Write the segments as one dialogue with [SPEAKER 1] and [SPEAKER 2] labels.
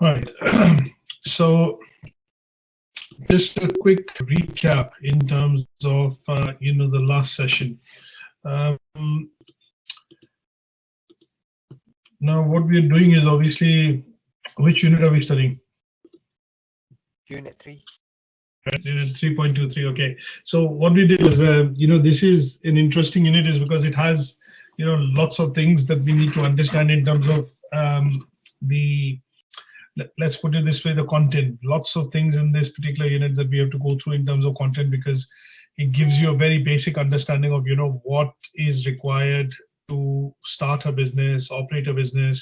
[SPEAKER 1] Right. So just a quick recap in terms of the last session. Now what we are doing is obviously, which unit are we studying?
[SPEAKER 2] Unit 3.
[SPEAKER 1] Right, unit 3.23. Okay. So what we did is, this is an interesting unit, is because it has, lots of things that we need to understand in terms of let's put it this way, the content. Lots of things in this particular unit that we have to go through in terms of content, because it gives you a very basic understanding of, what is required to start a business, operate a business,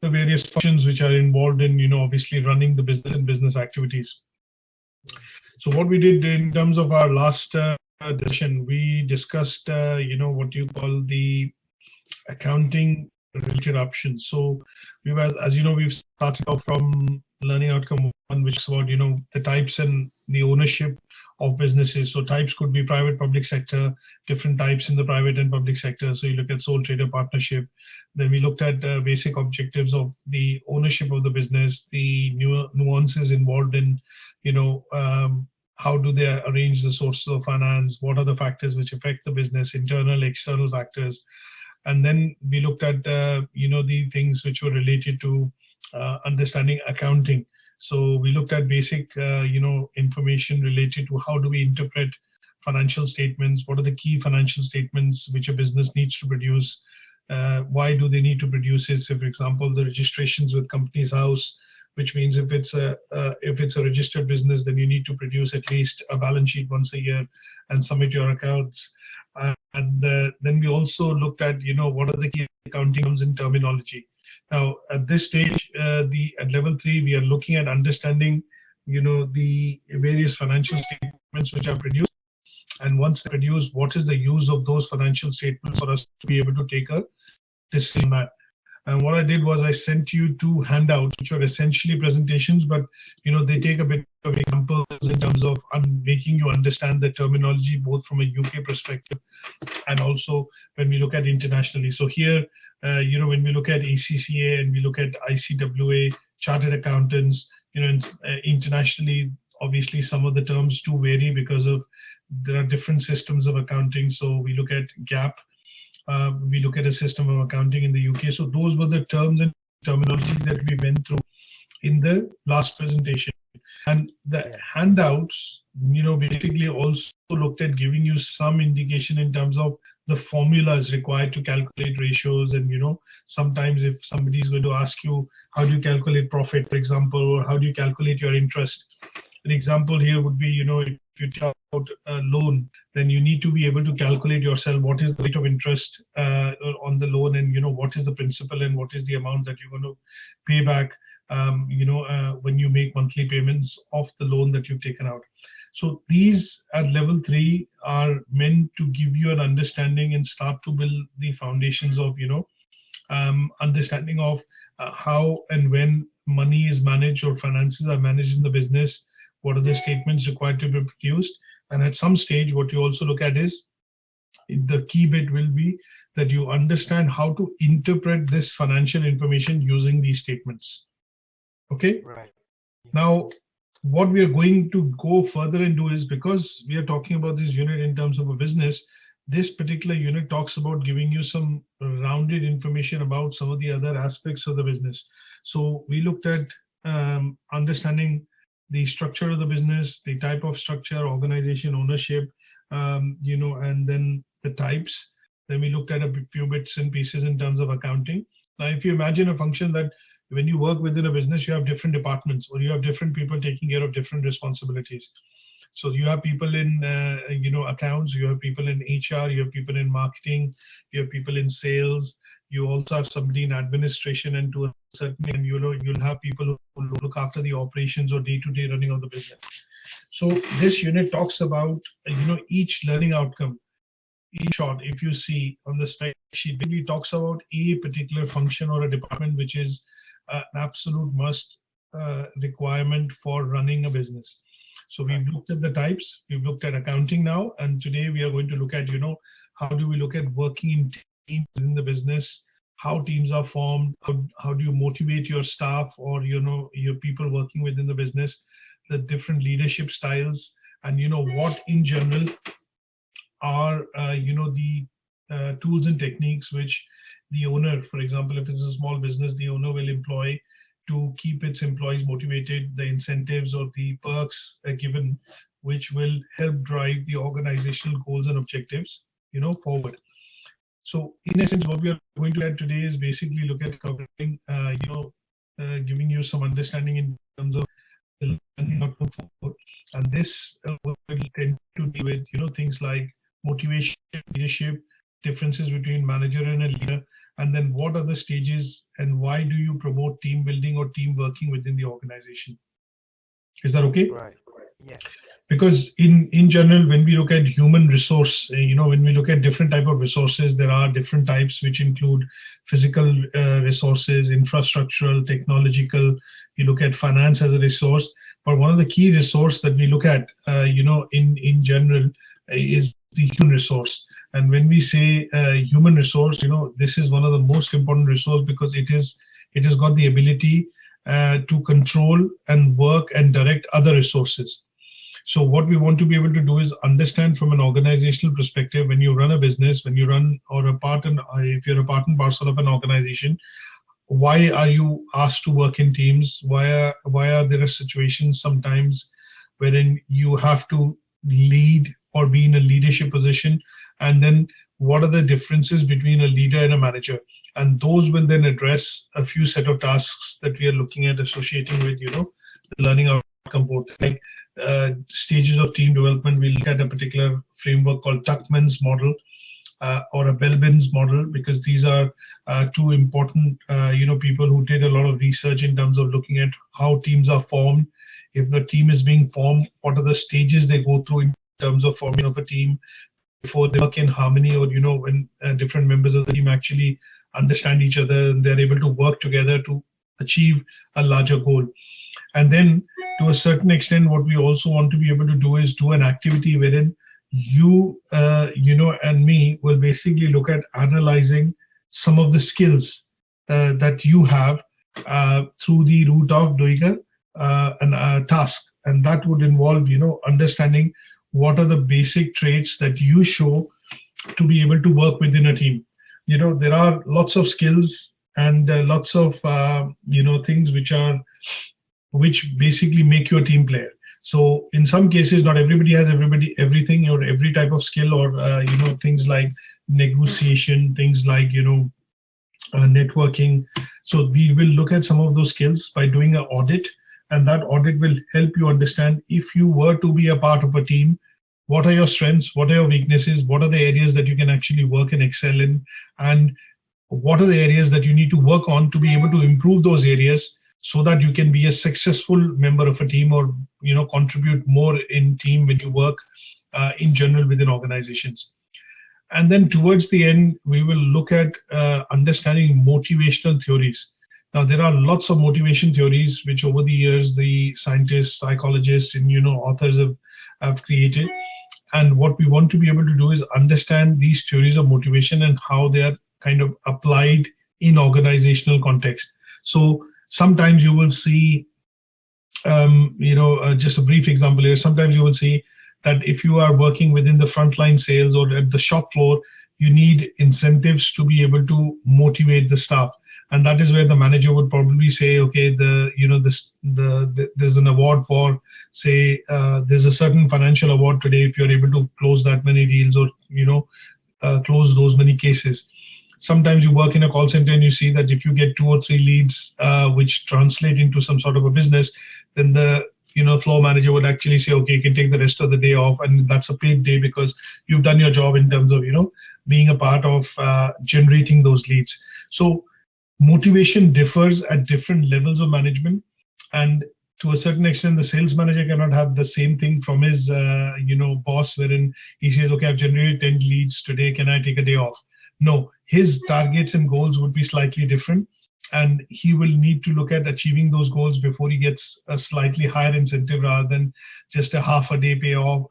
[SPEAKER 1] the various functions which are involved in, obviously running the business and business activities. So what we did in terms of our last session, we discussed, what you call the accounting related options. So we were, as you know, we've started off from learning outcome 1, which is about, the types and the ownership of businesses. So types could be private, public sector, different types in the private and public sector. So you look at sole trader partnership. Then we looked at basic objectives of the ownership of the business, the nuances involved in, how do they arrange the sources of finance, what are the factors which affect the business, internal, external factors. And then we looked at, the things which were related to understanding accounting. So we looked at basic, information related to how do we interpret financial statements, what are the key financial statements which a business needs to produce, why do they need to produce it. So for example, the registrations with Companies House, which means if it's a registered business, then you need to produce at least a balance sheet once a year and submit your accounts. And then we also looked at, what are the key accounting terms and terminology. Now, at this stage, at level 3, we are looking at understanding, the various financial statements which are produced. And once produced, what is the use of those financial statements for us to be able to take a decision on that. And what I did was I sent you 2 handouts, which are essentially presentations, but they take a bit of examples in terms of making you understand the terminology, both from a UK perspective and also when we look at internationally. So here, when we look at ACCA and we look at ICWA, chartered accountants, internationally, obviously some of the terms do vary because of there are different systems of accounting. So we look at GAAP. We look at a system of accounting in the UK. So those were the terms and terminology that we went through in the last presentation. And the handouts, basically also looked at giving you some indication in terms of the formulas required to calculate ratios. And, sometimes if somebody is going to ask you, how do you calculate profit, for example, or how do you calculate your interest? An example here would be, if you take out a loan, then you need to be able to calculate yourself what is the rate of interest on the loan, and what is the principal and what is the amount that you're going to pay back, when you make monthly payments of the loan that you've taken out. So these at level 3 are meant to give you an understanding and start to build the foundations of, understanding of how and when money is managed or finances are managed in the business. What are the statements required to be produced? And at some stage, what you also look at is the key bit will be that you understand how to interpret this financial information using these statements. Okay?
[SPEAKER 2] Right.
[SPEAKER 1] Now, what we are going to go further and do is, because we are talking about this unit in terms of a business, this particular unit talks about giving you some rounded information about some of the other aspects of the business. So we looked at understanding the structure of the business, the type of structure, organization, ownership, and then the types. Then we looked at a few bits and pieces in terms of accounting. Now, if you imagine a function that when you work within a business, you have different departments, or you have different people taking care of different responsibilities. So you have people in, accounts, you have people in HR, you have people in marketing, you have people in sales, you also have somebody in administration, and to a certain extent, you'll have people who look after the operations or day-to-day running of the business. So this unit talks about, each learning outcome. In short, if you see on the spreadsheet, it talks about a particular function or a department which is an absolute must requirement for running a business. So we've looked at the types, we've looked at accounting now, and today we are going to look at, how do we look at working in teams within the business, how teams are formed, how do you motivate your staff or your people working within the business, the different leadership styles, and what in general are the tools and techniques which the owner, for example, if it's a small business, the owner will employ to keep its employees motivated, the incentives or the perks given, which will help drive the organizational goals and objectives forward. So in essence, what we are going to add today is basically look at covering giving you some understanding in terms of the learning outcome forward. And this will tend to deal with things like motivation, leadership, differences between manager and a leader, and then what are the stages and why do you promote team building or team working within the organization. Is that okay?
[SPEAKER 2] Right. Yes.
[SPEAKER 1] Because in general, when we look at human resource, when we look at different type of resources, there are different types which include physical resources, infrastructural, technological. You look at finance as a resource, but one of the key resource that we look at, in general, is the human resource. And when we say human resource, this is one of the most important resource because it has got the ability to control and work and direct other resources. So what we want to be able to do is understand from an organizational perspective, when you run a business, when you run or if you're a part and parcel of an organization, why are you asked to work in teams? Why are there situations sometimes wherein you have to lead or be in a leadership position? And then what are the differences between a leader and a manager? And those will then address a few set of tasks that we are looking at associating with, the learning outcome board. Like stages of team development, we look at a particular framework called Tuckman's model or a Belvin's model, because these are two important, people who did a lot of research in terms of looking at how teams are formed. If the team is being formed, what are the stages they go through in terms of forming of a team before they work in harmony, or when different members of the team actually understand each other and they're able to work together to achieve a larger goal. And then to a certain extent, what we also want to be able to do is do an activity wherein you and me will basically look at analyzing some of the skills that you have through the route of doing a task. And that would involve, understanding what are the basic traits that you show to be able to work within a team. There are lots of skills and lots of, things which basically make you a team player. So in some cases, not everybody has everything or every type of skill, or things like negotiation, things like networking. So we will look at some of those skills by doing an audit, and that audit will help you understand, if you were to be a part of a team, what are your strengths, what are your weaknesses, what are the areas that you can actually work and excel in, and what are the areas that you need to work on to be able to improve those areas, so that you can be a successful member of a team, or contribute more in team when you work in general within organizations. And then towards the end, we will look at understanding motivational theories. Now, there are lots of motivation theories which over the years the scientists, psychologists, and authors have created. And what we want to be able to do is understand these theories of motivation and how they are kind of applied in organizational context. So sometimes you will see, just a brief example here, sometimes you will see that if you are working within the frontline sales or at the shop floor, you need incentives to be able to motivate the staff. And that is where the manager would probably say, okay, there's an award for, say, there's a certain financial award today if you're able to close that many deals, or, close those many cases. Sometimes you work in a call center and you see that if you get 2 or 3 leads, which translate into some sort of a business, then the floor manager would actually say, okay, you can take the rest of the day off, and that's a paid day because you've done your job in terms of being a part of generating those leads. So motivation differs at different levels of management, and to a certain extent, the sales manager cannot have the same thing from his boss, wherein he says, okay, I've generated 10 leads today, can I take a day off? No, his targets and goals would be slightly different, and he will need to look at achieving those goals before he gets a slightly higher incentive rather than just a half a day payoff,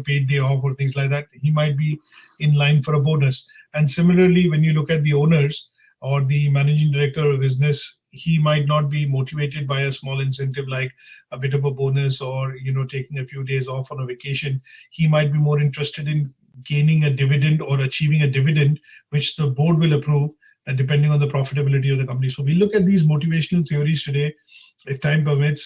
[SPEAKER 1] paid day off or things like that. He might be in line for a bonus. And similarly, when you look at the owners, or the managing director of a business, he might not be motivated by a small incentive like a bit of a bonus or taking a few days off on a vacation. He might be more interested in gaining a dividend or achieving a dividend which the board will approve, depending on the profitability of the company. So we look at these motivational theories today. If time permits,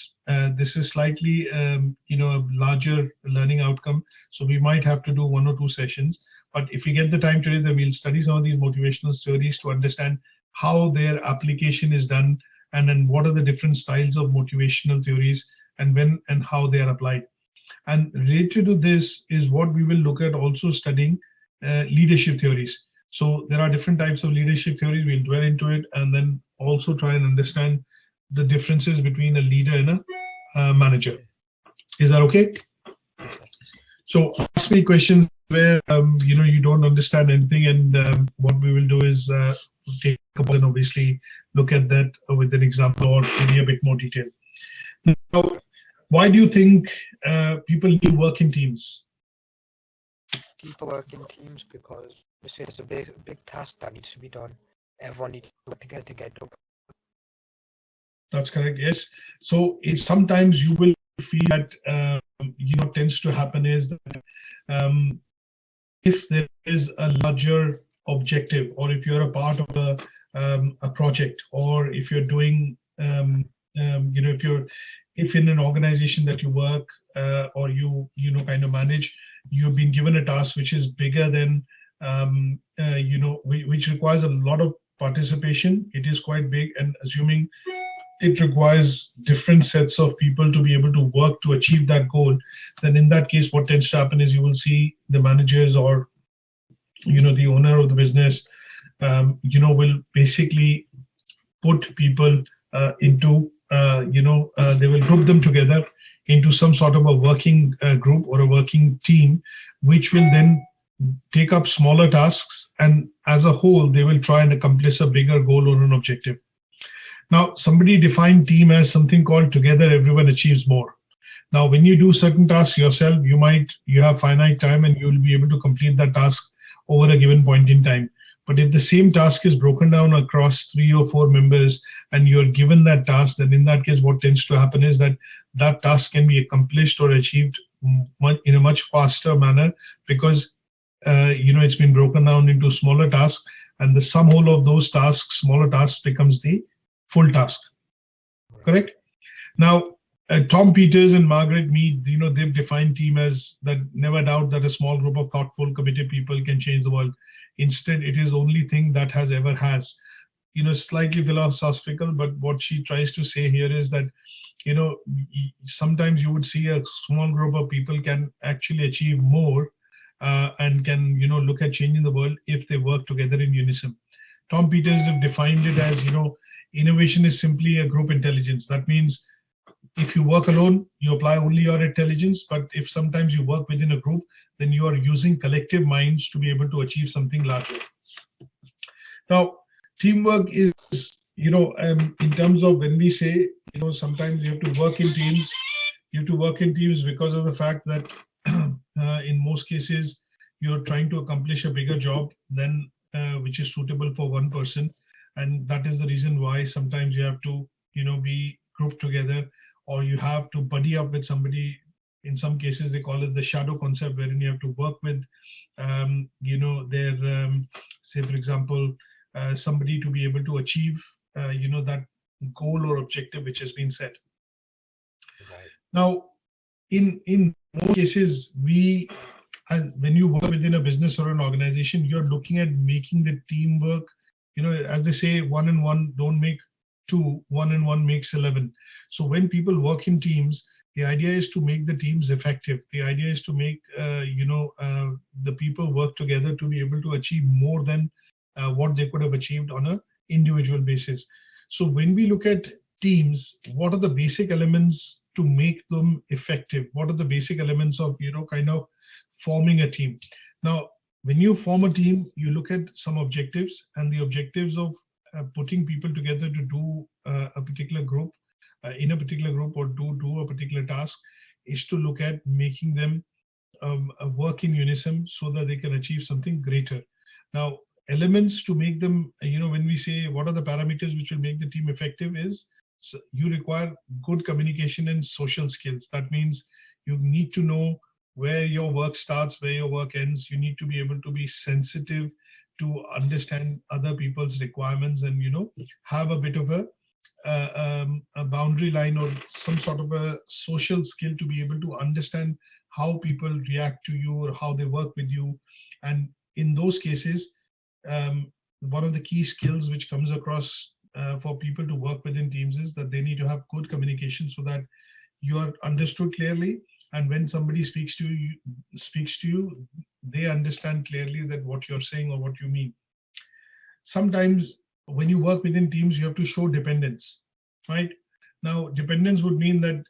[SPEAKER 1] this is slightly a larger learning outcome, so we might have to do 1 or 2 sessions. But if we get the time today, then we'll study some of these motivational theories to understand how their application is done, and then what are the different styles of motivational theories, and when and how they are applied. And related to this is what we will look at also studying leadership theories. So there are different types of leadership theories. We'll dwell into it and then also try and understand the differences between a leader and a manager. Is that okay? So ask me questions where you don't understand anything, and what we will do is take a pause and obviously look at that with an example or maybe a bit more detail. Now, why do you think people need to work in teams?
[SPEAKER 2] People work in teams because it's a big task that needs to be done. Everyone needs to work together to get it done.
[SPEAKER 1] That's correct, yes. So sometimes you will feel that tends to happen is that if there is a larger objective, or if you're a part of a project, or if you're doing if in an organization that you work or you kind of manage, you've been given a task which is bigger than which requires a lot of participation. It is quite big, and assuming it requires different sets of people to be able to work to achieve that goal, then in that case, what tends to happen is you will see the managers or the owner of the business will basically put people into they will group them together into some sort of a working group or a working team, which will then take up smaller tasks, and as a whole they will try and accomplish a bigger goal or an objective. Now, somebody defined team as something called together everyone achieves more. Now, when you do certain tasks yourself, you have finite time and you will be able to complete that task over a given point in time. But if the same task is broken down across 3 or 4 members and you're given that task, then in that case, what tends to happen is that that task can be accomplished or achieved in a much faster manner, because it's been broken down into smaller tasks, and the sum whole of those tasks, smaller tasks, becomes the full task. Correct? Now, Tom Peters and Margaret Mead, they've defined team as that never doubt that a small group of thoughtful, committed people can change the world. Instead, it is only thing that has ever has. Slightly philosophical, but what she tries to say here is that, sometimes you would see a small group of people can actually achieve more and can, look at changing the world if they work together in unison. Tom Peters have defined it as, innovation is simply a group intelligence. That means if you work alone, you apply only your intelligence, but if sometimes you work within a group, then you are using collective minds to be able to achieve something larger. Now, teamwork is, in terms of when we say, sometimes you have to work in teams, because of the fact that in most cases, you're trying to accomplish a bigger job than which is suitable for one person. And that is the reason why sometimes you have to, be grouped together, or you have to buddy up with somebody. In some cases, they call it the shadow concept, wherein you have to work with, say, for example, somebody to be able to achieve, that goal or objective which has been set.
[SPEAKER 2] Right.
[SPEAKER 1] Now, in most cases, when you work within a business or an organization, you're looking at making the teamwork. As they say, 1 and 1 don't make 2, 1 and 1 makes 11. So when people work in teams, the idea is to make the teams effective. The idea is to make the people work together to be able to achieve more than what they could have achieved on an individual basis. So when we look at teams, what are the basic elements to make them effective? What are the basic elements of kind of forming a team? Now, when you form a team, you look at some objectives, and the objectives of putting people together to do a particular group, in a particular group, or do a particular task, is to look at making them work in unison so that they can achieve something greater. Now, elements to make them, when we say what are the parameters which will make the team effective is, you require good communication and social skills. That means you need to know where your work starts, where your work ends. You need to be able to be sensitive to understand other people's requirements, and have a bit of a boundary line or some sort of a social skill to be able to understand how people react to you or how they work with you. And in those cases, one of the key skills which comes across for people to work within teams is that they need to have good communication, so that you are understood clearly, and when somebody speaks to you, they understand clearly that what you're saying or what you mean. Sometimes when you work within teams, you have to show dependence, right? Now, dependence would mean that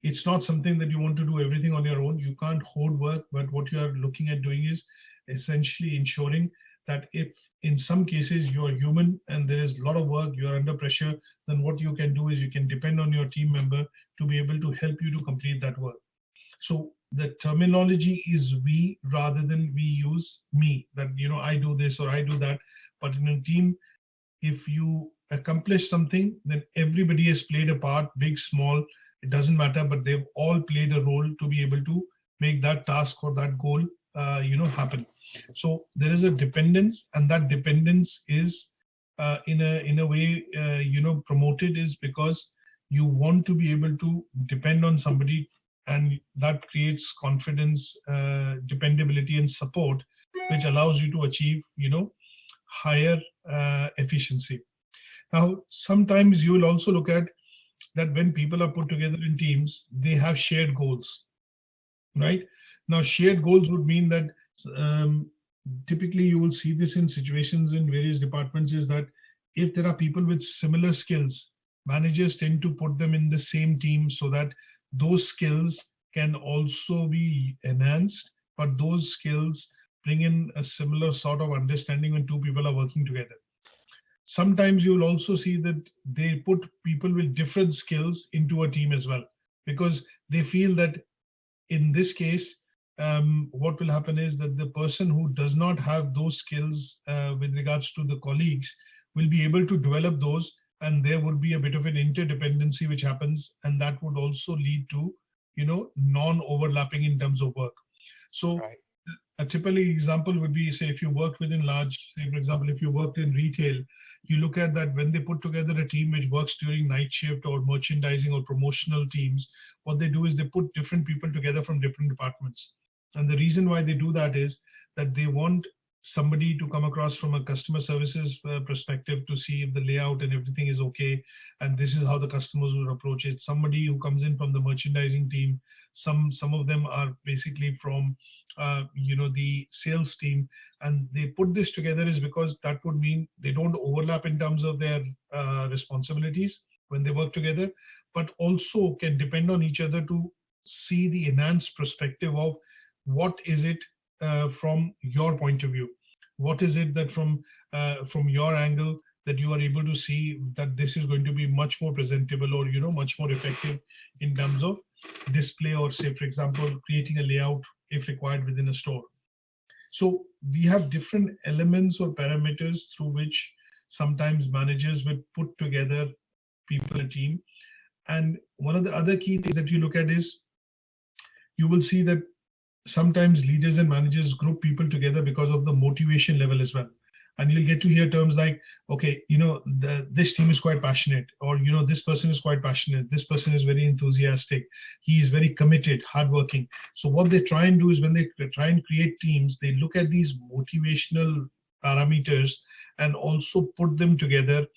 [SPEAKER 1] it's not something that you want to do everything on your own. You can't hold work, but what you are looking at doing is essentially ensuring that if in some cases you are human and there is a lot of work, you are under pressure, then what you can do is you can depend on your team member to be able to help you to complete that work. So the terminology is we rather than we use me, that I do this or I do that. But in a team, if you accomplish something, then everybody has played a part, big, small, it doesn't matter, but they've all played a role to be able to make that task or that goal happen. So there is a dependence, and that dependence is in a way promoted is because you want to be able to depend on somebody, and that creates confidence, dependability, and support, which allows you to achieve higher efficiency. Now, sometimes you will also look at that when people are put together in teams, they have shared goals, right? Now, shared goals would mean that typically you will see this in situations in various departments, is that if there are people with similar skills, managers tend to put them in the same team so that those skills can also be enhanced, but those skills bring in a similar sort of understanding when two people are working together. Sometimes you will also see that they put people with different skills into a team as well, because they feel that in this case, what will happen is that the person who does not have those skills with regards to the colleagues will be able to develop those, and there would be a bit of an interdependency which happens, and that would also lead to non-overlapping in terms of work. So
[SPEAKER 2] Right.
[SPEAKER 1] a typical example would be, say, if you worked within large, say for example, if you worked in retail, you look at that when they put together a team which works during night shift or merchandising or promotional teams, what they do is they put different people together from different departments. And the reason why they do that is that they want somebody to come across from a customer services perspective to see if the layout and everything is okay, and this is how the customers will approach it. Somebody who comes in from the merchandising team, some of them are basically from the sales team, and they put this together is because that would mean they don't overlap in terms of their responsibilities when they work together, but also can depend on each other to see the enhanced perspective of what is it from your point of view, what is it that from your angle that you are able to see that this is going to be much more presentable or much more effective in terms of display, or say for example creating a layout if required within a store. So we have different elements or parameters through which sometimes managers will put together people in a team. And one of the other key things that you look at is you will see that sometimes leaders and managers group people together because of the motivation level as well. And you'll get to hear terms like, okay, this team is quite passionate, or, this person is quite passionate. This person is very enthusiastic. He is very committed, hardworking. So what they try and do is when they try and create teams, they look at these motivational parameters and also put them together,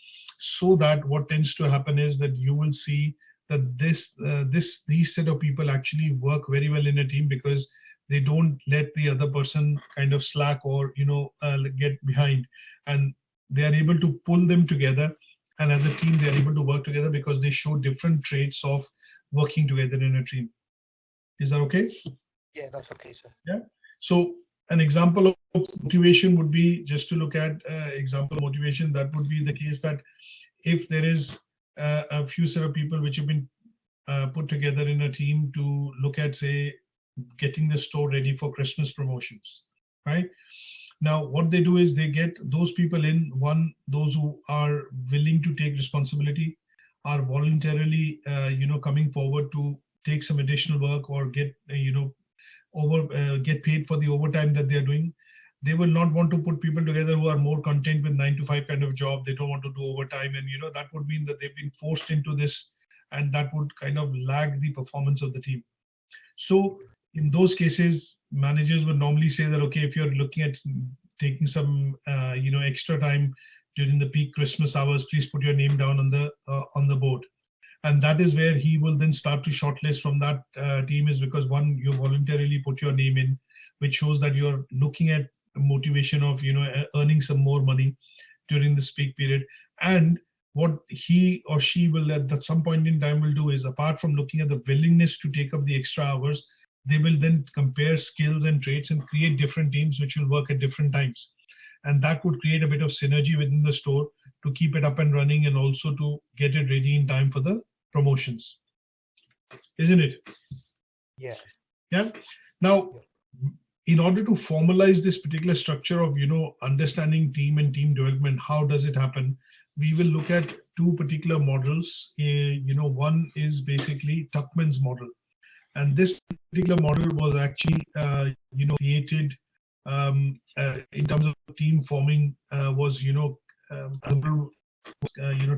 [SPEAKER 1] so that what tends to happen is that you will see that these set of people actually work very well in a team, because they don't let the other person kind of slack or get behind, and they are able to pull them together, and as a team they are able to work together because they show different traits of working together in a team. Is that okay?
[SPEAKER 2] Yeah, that's okay, sir.
[SPEAKER 1] Yeah. So an example of motivation would be, just to look at example motivation, that would be the case that if there is a few set of people which have been put together in a team to look at, say, getting the store ready for Christmas promotions, right? Now, what they do is they get those people in, one, those who are willing to take responsibility, are voluntarily, coming forward to take some additional work or get, get paid for the overtime that they are doing. They will not want to put people together who are more content with 9 to 5 kind of job. They don't want to do overtime, and that would mean that they've been forced into this, and that would kind of lag the performance of the team. So in those cases, managers would normally say that, okay, if you're looking at taking some extra time during the peak Christmas hours, please put your name down on the board. And that is where he will then start to shortlist from that team, is because one, you voluntarily put your name in, which shows that you're looking at motivation of earning some more money during this peak period. And what he or she will at some point in time will do is, apart from looking at the willingness to take up the extra hours, they will then compare skills and traits and create different teams which will work at different times. And that would create a bit of synergy within the store to keep it up and running, and also to get it ready in time for the promotions. Isn't it?
[SPEAKER 2] Yeah.
[SPEAKER 1] Yeah. Now, in order to formalize this particular structure of understanding team and team development, how does it happen? We will look at two particular models. One is basically Tuckman's model, and this particular model was actually created in terms of team forming.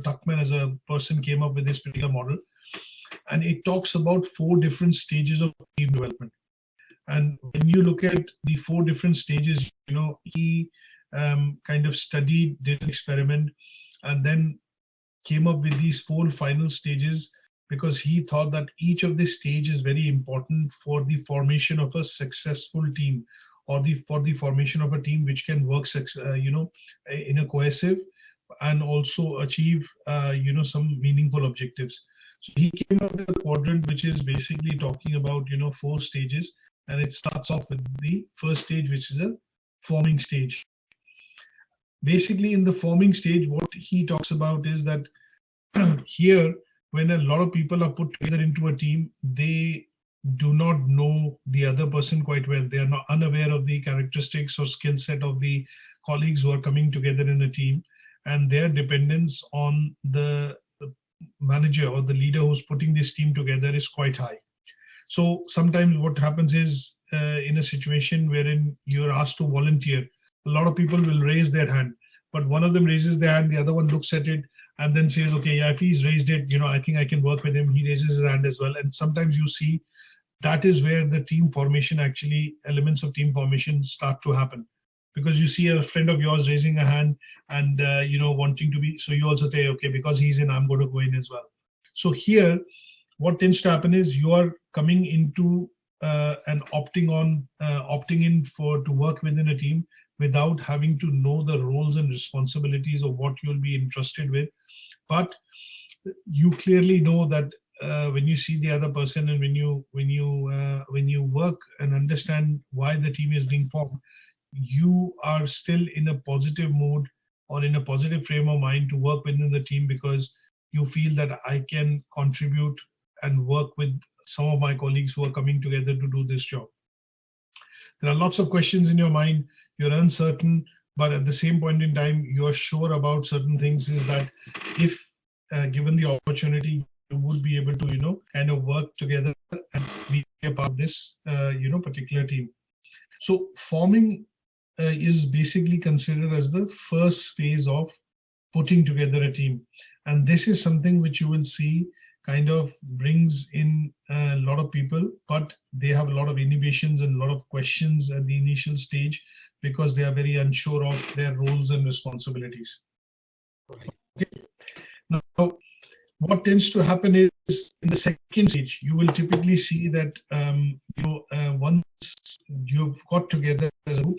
[SPEAKER 1] Tuckman as a person came up with this particular model, and it talks about 4 different stages of team development. And when you look at the 4 different stages, he kind of studied, did an experiment, and then came up with these 4 final stages, because he thought that each of these stages is very important for the formation of a successful team, or for the formation of a team which can work in a cohesive and also achieve some meaningful objectives. So he came up with a quadrant which is basically talking about 4 stages, and it starts off with the first stage, which is a forming stage. Basically, in the forming stage, what he talks about is that here, when a lot of people are put together into a team, they do not know the other person quite well. They are not unaware of the characteristics or skill set of the colleagues who are coming together in a team, and their dependence on the manager or the leader who's putting this team together is quite high. So sometimes what happens is, in a situation wherein you're asked to volunteer, a lot of people will raise their hand, but one of them raises their hand, the other one looks at it and then says, okay, yeah, if he's raised it, I think I can work with him. He raises his hand as well. And sometimes you see that is where the team formation, actually elements of team formation start to happen, because you see a friend of yours raising a hand and wanting to be, so you also say, okay, because he's in, I'm going to go in as well. So here, what tends to happen is you are coming into and opting in to work within a team without having to know the roles and responsibilities of what you'll be entrusted with. But you clearly know that when you see the other person, and when you work and understand why the team is being formed, you are still in a positive mood or in a positive frame of mind to work within the team, because you feel that I can contribute and work with some of my colleagues who are coming together to do this job. There are lots of questions in your mind, you're uncertain, but at the same point in time, you're sure about certain things, is that if given the opportunity, you would be able to, kind of work together and be a part of this, particular team. So forming is basically considered as the first phase of putting together a team. And this is something which you will see kind of brings in a lot of people, but they have a lot of inhibitions and a lot of questions at the initial stage, because they are very unsure of their roles and responsibilities. Okay. Now, what tends to happen is, in the second stage, you will typically see that once you've got together as a group,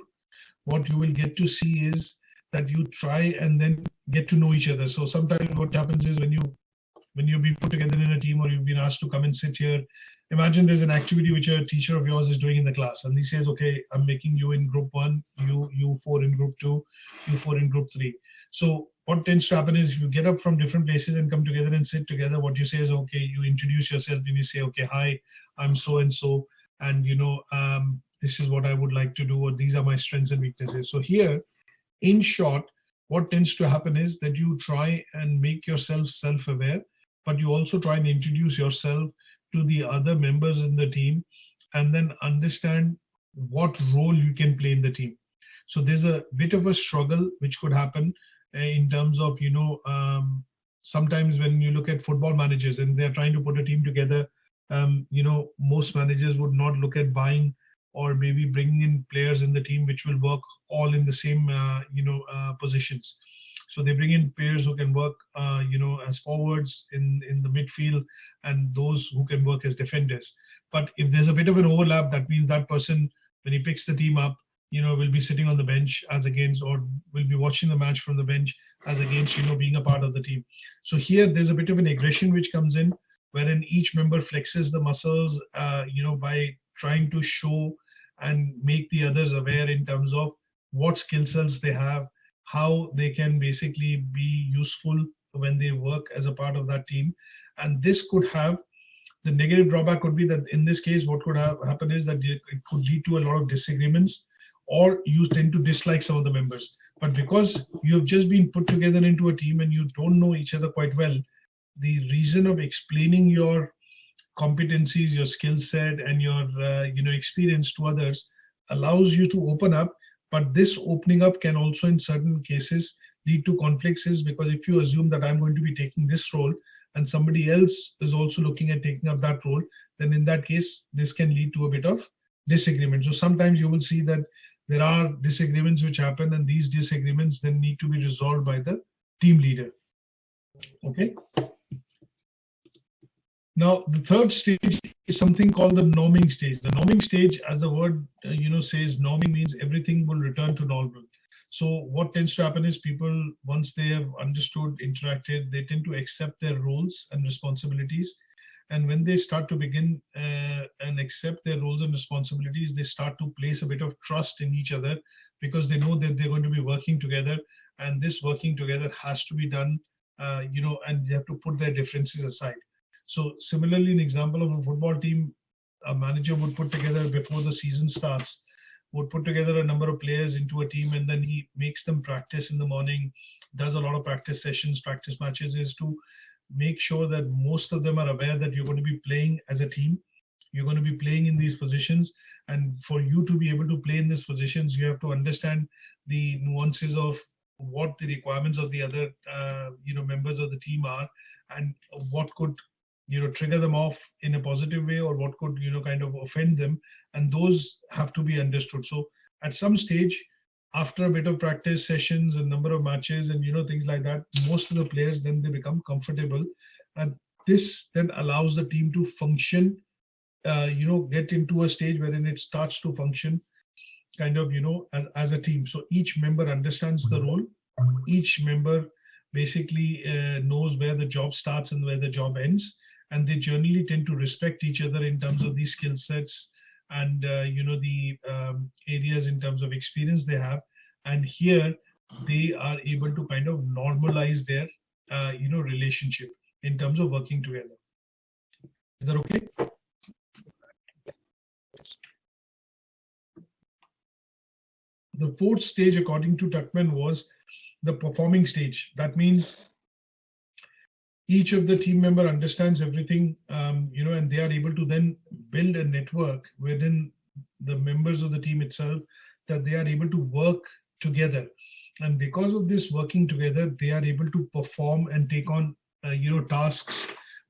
[SPEAKER 1] what you will get to see is that you try and then get to know each other. So sometimes what happens is, when you've been put together in a team, or you've been asked to come and sit here, imagine there's an activity which a teacher of yours is doing in the class, and he says, okay, I'm making you in group 1, you 4 in group 2, you 4 in group 3. So what tends to happen is, you get up from different places and come together and sit together. What you say is, okay, you introduce yourself and you say, okay, hi, I'm so and so. and this is what I would like to do, or these are my strengths and weaknesses. So here, in short, what tends to happen is that you try and make yourself self-aware, but you also try and introduce yourself to the other members in the team, and then understand what role you can play in the team. So there's a bit of a struggle which could happen in terms of, sometimes when you look at football managers and they're trying to put a team together, most managers would not look at buying or maybe bringing in players in the team which will work all in the same, positions. So they bring in players who can work, as forwards in the midfield, and those who can work as defenders. But if there's a bit of an overlap, that means that person, when he picks the team up, will be sitting on the bench as against, or will be watching the match from the bench as against, being a part of the team. So here there's a bit of an aggression which comes in, wherein each member flexes the muscles, by trying to show and make the others aware in terms of what skill sets they have, how they can basically be useful when they work as a part of that team. And this could have, the negative drawback could be that in this case, what could happen is that it could lead to a lot of disagreements, or you tend to dislike some of the members. But because you have just been put together into a team and you don't know each other quite well, the reason of explaining your competencies, your skill set, and your experience to others allows you to open up. But this opening up can also, in certain cases, lead to conflicts, is because if you assume that I'm going to be taking this role and somebody else is also looking at taking up that role, then in that case, this can lead to a bit of disagreement. So sometimes you will see that there are disagreements which happen, and these disagreements then need to be resolved by the team leader. Okay. Now, the third stage is something called the Gnoming Stage. The Gnoming Stage, as the word says, Gnoming means everything will return to normal. So what tends to happen is people, once they have understood, interacted, they tend to accept their roles and responsibilities. And when they start to begin and accept their roles and responsibilities, they start to place a bit of trust in each other, because they know that they're going to be working together, and this working together has to be done, and they have to put their differences aside. So similarly, an example of a football team, a manager would put together, before the season starts, would put together a number of players into a team, and then he makes them practice in the morning, does a lot of practice sessions, practice matches, is to make sure that most of them are aware that you're going to be playing as a team. You're going to be playing in these positions. And for you to be able to play in these positions, you have to understand the nuances of what the requirements of the other, members of the team are, and what could trigger them off in a positive way, or what could kind of offend them, and those have to be understood. So at some stage, after a bit of practice sessions and number of matches and things like that, most of the players, then they become comfortable, and this then allows the team to function, get into a stage wherein it starts to function kind of as a team. So each member understands the role, each member basically knows where the job starts and where the job ends, and they generally tend to respect each other in terms of these skill sets and the areas in terms of experience they have. And here they are able to kind of normalize their relationship in terms of working together. Is that okay? The fourth stage, according to Tuckman, was the performing stage. That means each of the team member understands everything, and they are able to then build a network within the members of the team itself, that they are able to work together. And because of this working together, they are able to perform and take on, tasks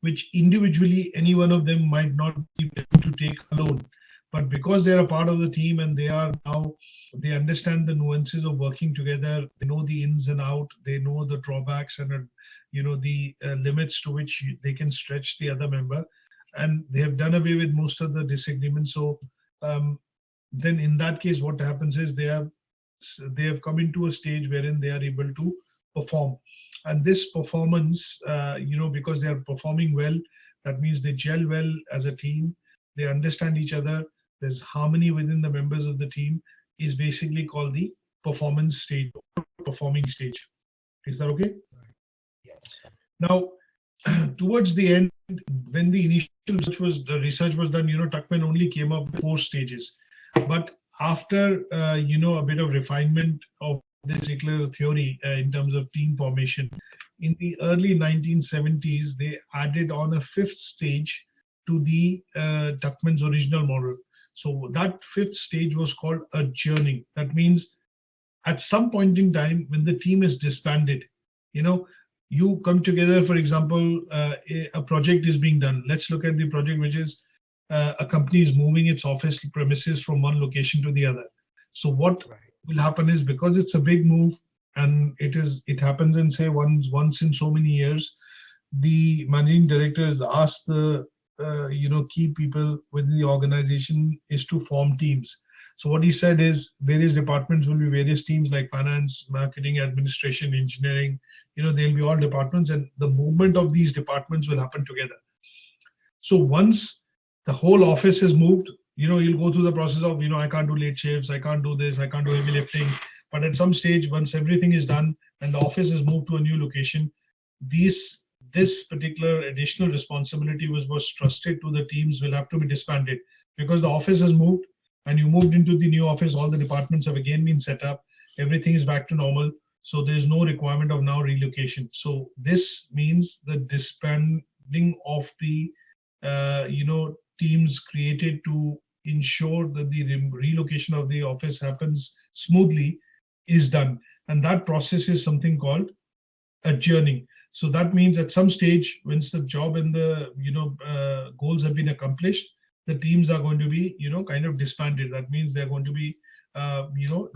[SPEAKER 1] which individually any one of them might not be able to take alone. But because they are a part of the team, and they understand the nuances of working together, they know the ins and outs, they know the drawbacks and the limits to which they can stretch the other member, and they have done away with most of the disagreements. So then in that case, what happens is they have come into a stage wherein they are able to perform. And this performance, because they are performing well, that means they gel well as a team, they understand each other, there's harmony within the members of the team, is basically called the performance stage, performing stage. Is that okay?
[SPEAKER 2] Yes.
[SPEAKER 1] Now, towards the end, when the initial the research was done, Tuckman only came up with 4 stages. But after, a bit of refinement of this particular theory in terms of team formation, in the early 1970s, they added on a 5th stage to the Tuckman's original model. So that 5th stage was called adjourning. That means at some point in time when the team is disbanded, you come together. For example, a project is being done. Let's look at the project, which is a company is moving its office premises from one location to the other. So what will happen is, because it's a big move and it happens in, say, once in so many years, the managing director is asked the key people within the organization is to form teams. So what he said is various departments will be various teams like finance, marketing, administration, engineering. They'll be all departments, and the movement of these departments will happen together. So once the whole office is moved, you'll go through the process of, I can't do late shifts, I can't do this, I can't do heavy lifting. But at some stage, once everything is done and the office is moved to a new location, this particular additional responsibility was trusted to the teams will have to be disbanded, because the office has moved and you moved into the new office. All the departments have again been set up. Everything is back to normal. So there's no requirement of now relocation. So this means the disbanding of the teams created to ensure that the relocation of the office happens smoothly is done, and that process is something called adjourning. So that means at some stage, once the job and the goals have been accomplished, the teams are going to be kind of disbanded. That means they're going to be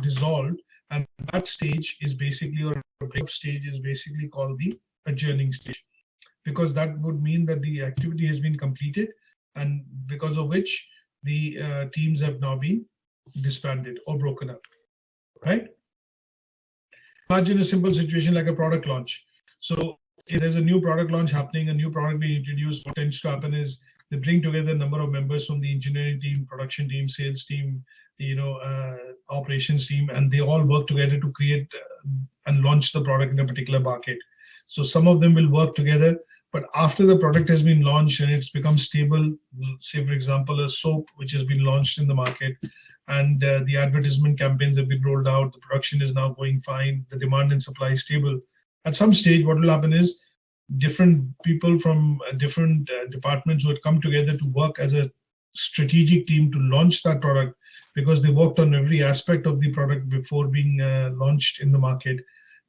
[SPEAKER 1] dissolved, and that stage is basically, or breakup stage is basically called the adjourning stage, because that would mean that the activity has been completed, and because of which the teams have now been disbanded or broken up, right? Imagine a simple situation like a product launch. So if there's a new product launch happening, a new product being introduced, what tends to happen is they bring together a number of members from the engineering team, production team, sales team, operations team, and they all work together to create and launch the product in a particular market. So some of them will work together, but after the product has been launched and it's become stable, say for example a soap which has been launched in the market, and the advertisement campaigns have been rolled out, the production is now going fine, the demand and supply is stable. At some stage, what will happen is different people from different departments would come together to work as a strategic team to launch that product, because they worked on every aspect of the product before being launched in the market.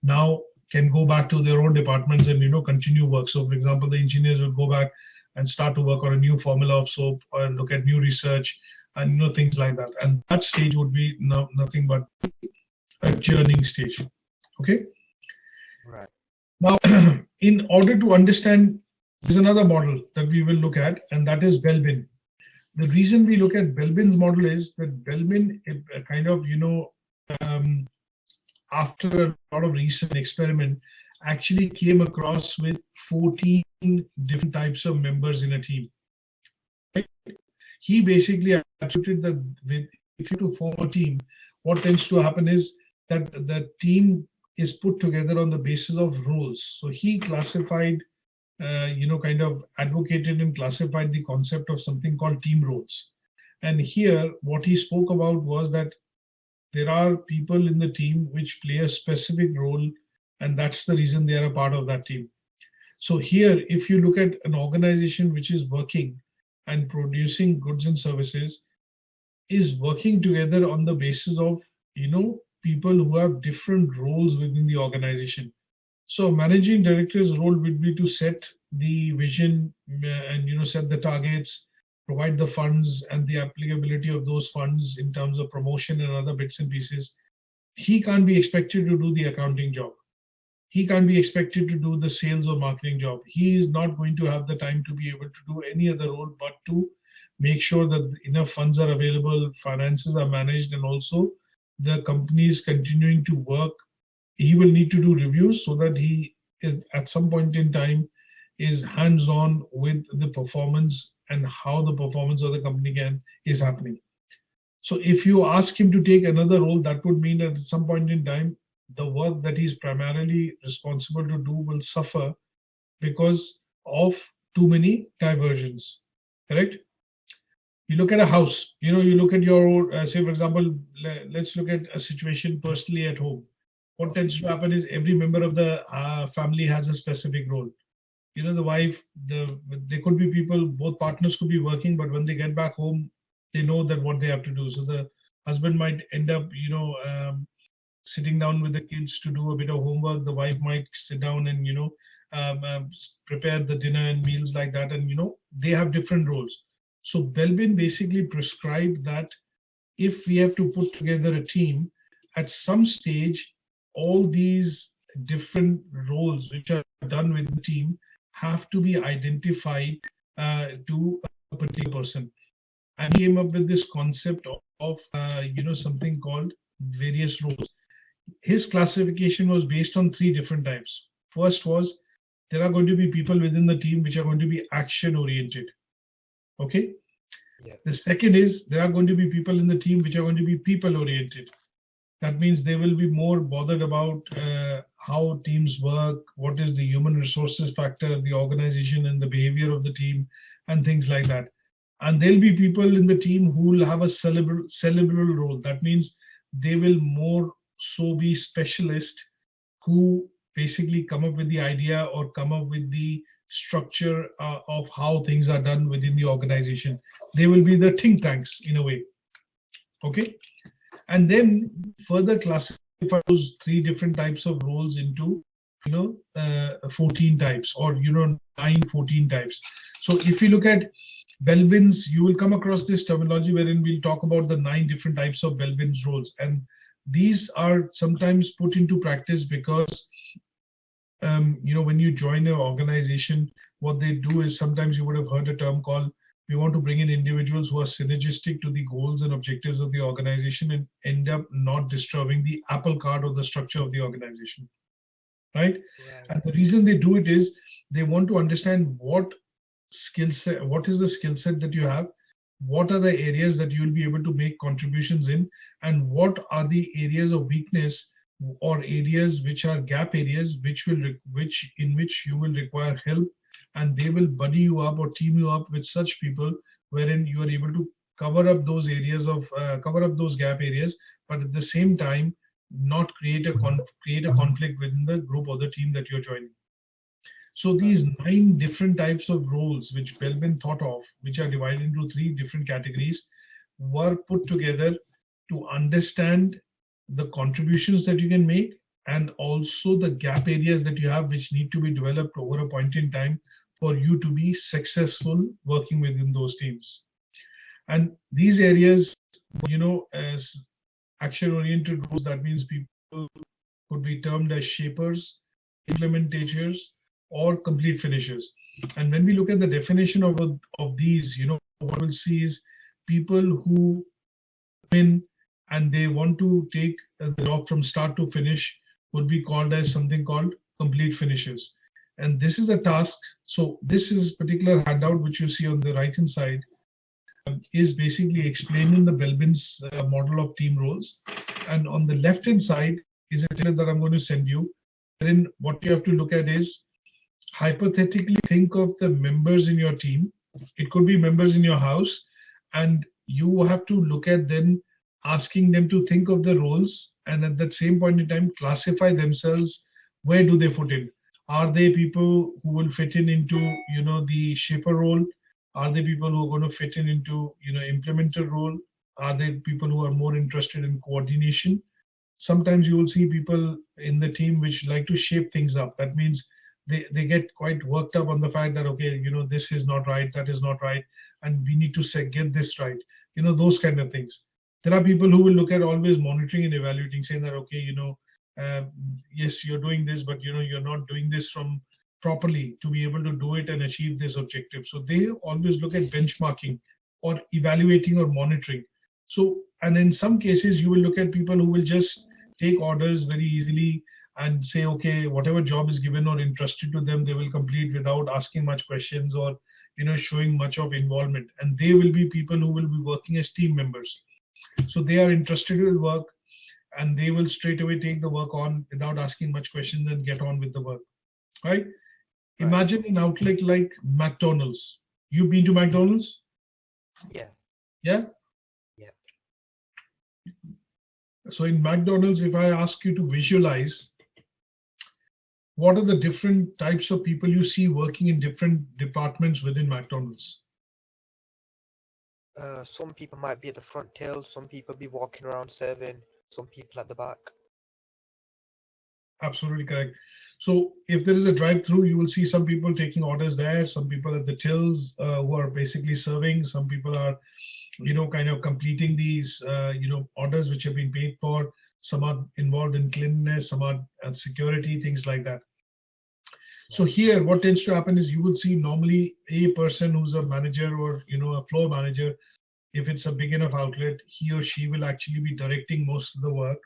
[SPEAKER 1] Now can go back to their own departments and continue work. So for example, the engineers will go back and start to work on a new formula of soap, or look at new research and things like that. And that stage would be nothing but adjourning stage. Okay.
[SPEAKER 2] Right.
[SPEAKER 1] Now, in order to understand, there's another model that we will look at, and that is Belvin. The reason we look at Belvin's model is that Belvin kind of, after a lot of recent experiment, actually came across with 14 different types of members in a team. Right? He basically attributed that if you to form a team, what tends to happen is that the team is put together on the basis of roles. So he classified, kind of advocated and classified the concept of something called team roles. And here, what he spoke about was that there are people in the team which play a specific role, and that's the reason they are a part of that team. So here, if you look at an organization which is working and producing goods and services, is working together on the basis of, people who have different roles within the organization. So managing director's role would be to set the vision and, set the targets, provide the funds and the applicability of those funds in terms of promotion and other bits and pieces. He can't be expected to do the accounting job. He can't be expected to do the sales or marketing job. He is not going to have the time to be able to do any other role but to make sure that enough funds are available, finances are managed, and also the company is continuing to work. He will need to do reviews so that he is, at some point in time, is hands-on with the performance and how the performance of the company is happening. So if you ask him to take another role, that would mean that at some point in time, the work that he's primarily responsible to do will suffer because of too many diversions. correct? You look at a house, you look at your, say, for example, let's look at a situation personally at home. What tends to happen is every member of the family has a specific role. The wife, there could be people, both partners could be working, but when they get back home, they know that what they have to do. So the husband might end up, sitting down with the kids to do a bit of homework. The wife might sit down and, prepare the dinner and meals like that. And, they have different roles. So Belvin basically prescribed that if we have to put together a team, at some stage, all these different roles which are done with the team have to be identified to a particular person. And he came up with this concept of something called various roles. His classification was based on three different types. First was, there are going to be people within the team which are going to be action oriented. Okay.
[SPEAKER 2] Yeah.
[SPEAKER 1] The second is, there are going to be people in the team which are going to be people oriented. That means they will be more bothered about how teams work, what is the human resources factor, the organization and the behavior of the team, and things like that. And there'll be people in the team who will have a cerebral role. That means they will more so be specialists who basically come up with the idea or come up with the structure of how things are done within the organization. They will be the think tanks in a way. Okay. And then further classify those three different types of roles into 14 types, or 14 types. So if you look at Belvin's, you will come across this terminology wherein we'll talk about the 9 different types of Belvin's roles, and these are sometimes put into practice because when you join an organization, what they do is, sometimes you would have heard a term called, we want to bring in individuals who are synergistic to the goals and objectives of the organization and end up not disturbing the apple cart or the structure of the organization, right? And the reason they do it is they want to understand what is the skill set that you have, what are the areas that you will be able to make contributions in, and what are the areas of weakness or areas which are gap areas in which you will require help, and they will buddy you up or team you up with such people wherein you are able to cover up those areas of cover up those gap areas, but at the same time not create a conflict within the group or the team that you're joining. So these 9 different types of roles which Belvin thought of, which are divided into 3 different categories, were put together to understand the contributions that you can make, and also the gap areas that you have which need to be developed over a point in time for you to be successful working within those teams. And these areas, as action-oriented roles, that means people could be termed as shapers, implementators, or complete finishers. And when we look at the definition of these, what we'll see is people who come in and they want to take the job from start to finish would be called as something called complete finishers. And this is a task. So this is particular handout which you see on the right hand side is basically explaining the Belvin's model of team roles. And on the left hand side is a template that I'm going to send you. Then what you have to look at is, hypothetically think of the members in your team. It could be members in your house, and you have to look at them, asking them to think of the roles, and at that same point in time classify themselves. Where do they fit in? Are they people who will fit into the shaper role? Are they people who are going to fit into implementer role? Are they people who are more interested in coordination? Sometimes you will see people in the team which like to shape things up. That means they get quite worked up on the fact that, okay, this is not right, that is not right, and we need to get this right. Those kind of things. There are people who will look at always monitoring and evaluating, saying that, okay, yes, you're doing this, but you're not doing this from properly to be able to do it and achieve this objective. So they always look at benchmarking or evaluating or monitoring. So, and in some cases, you will look at people who will just take orders very easily and say, okay, whatever job is given or entrusted to them, they will complete without asking much questions or showing much of involvement. And they will be people who will be working as team members. So they are interested in work, and they will straight away take the work on without asking much questions and get on with the work. Right? Imagine an outlet like McDonald's. You've been to McDonald's?
[SPEAKER 2] Yeah.
[SPEAKER 1] Yeah.
[SPEAKER 2] Yeah.
[SPEAKER 1] So in McDonald's, if I ask you to visualize, what are the different types of people you see working in different departments within McDonald's?
[SPEAKER 2] Some people might be at the front till, some people be walking around serving, some people at the back.
[SPEAKER 1] Absolutely correct. So if there is a drive-through, you will see some people taking orders there, some people at the tills who are basically serving, some people are, kind of completing these, orders which have been paid for. Some are involved in cleanliness, some are at security, things like that. So here, what tends to happen is you will see normally a person who's a manager or, a floor manager. If it's a big enough outlet, he or she will actually be directing most of the work.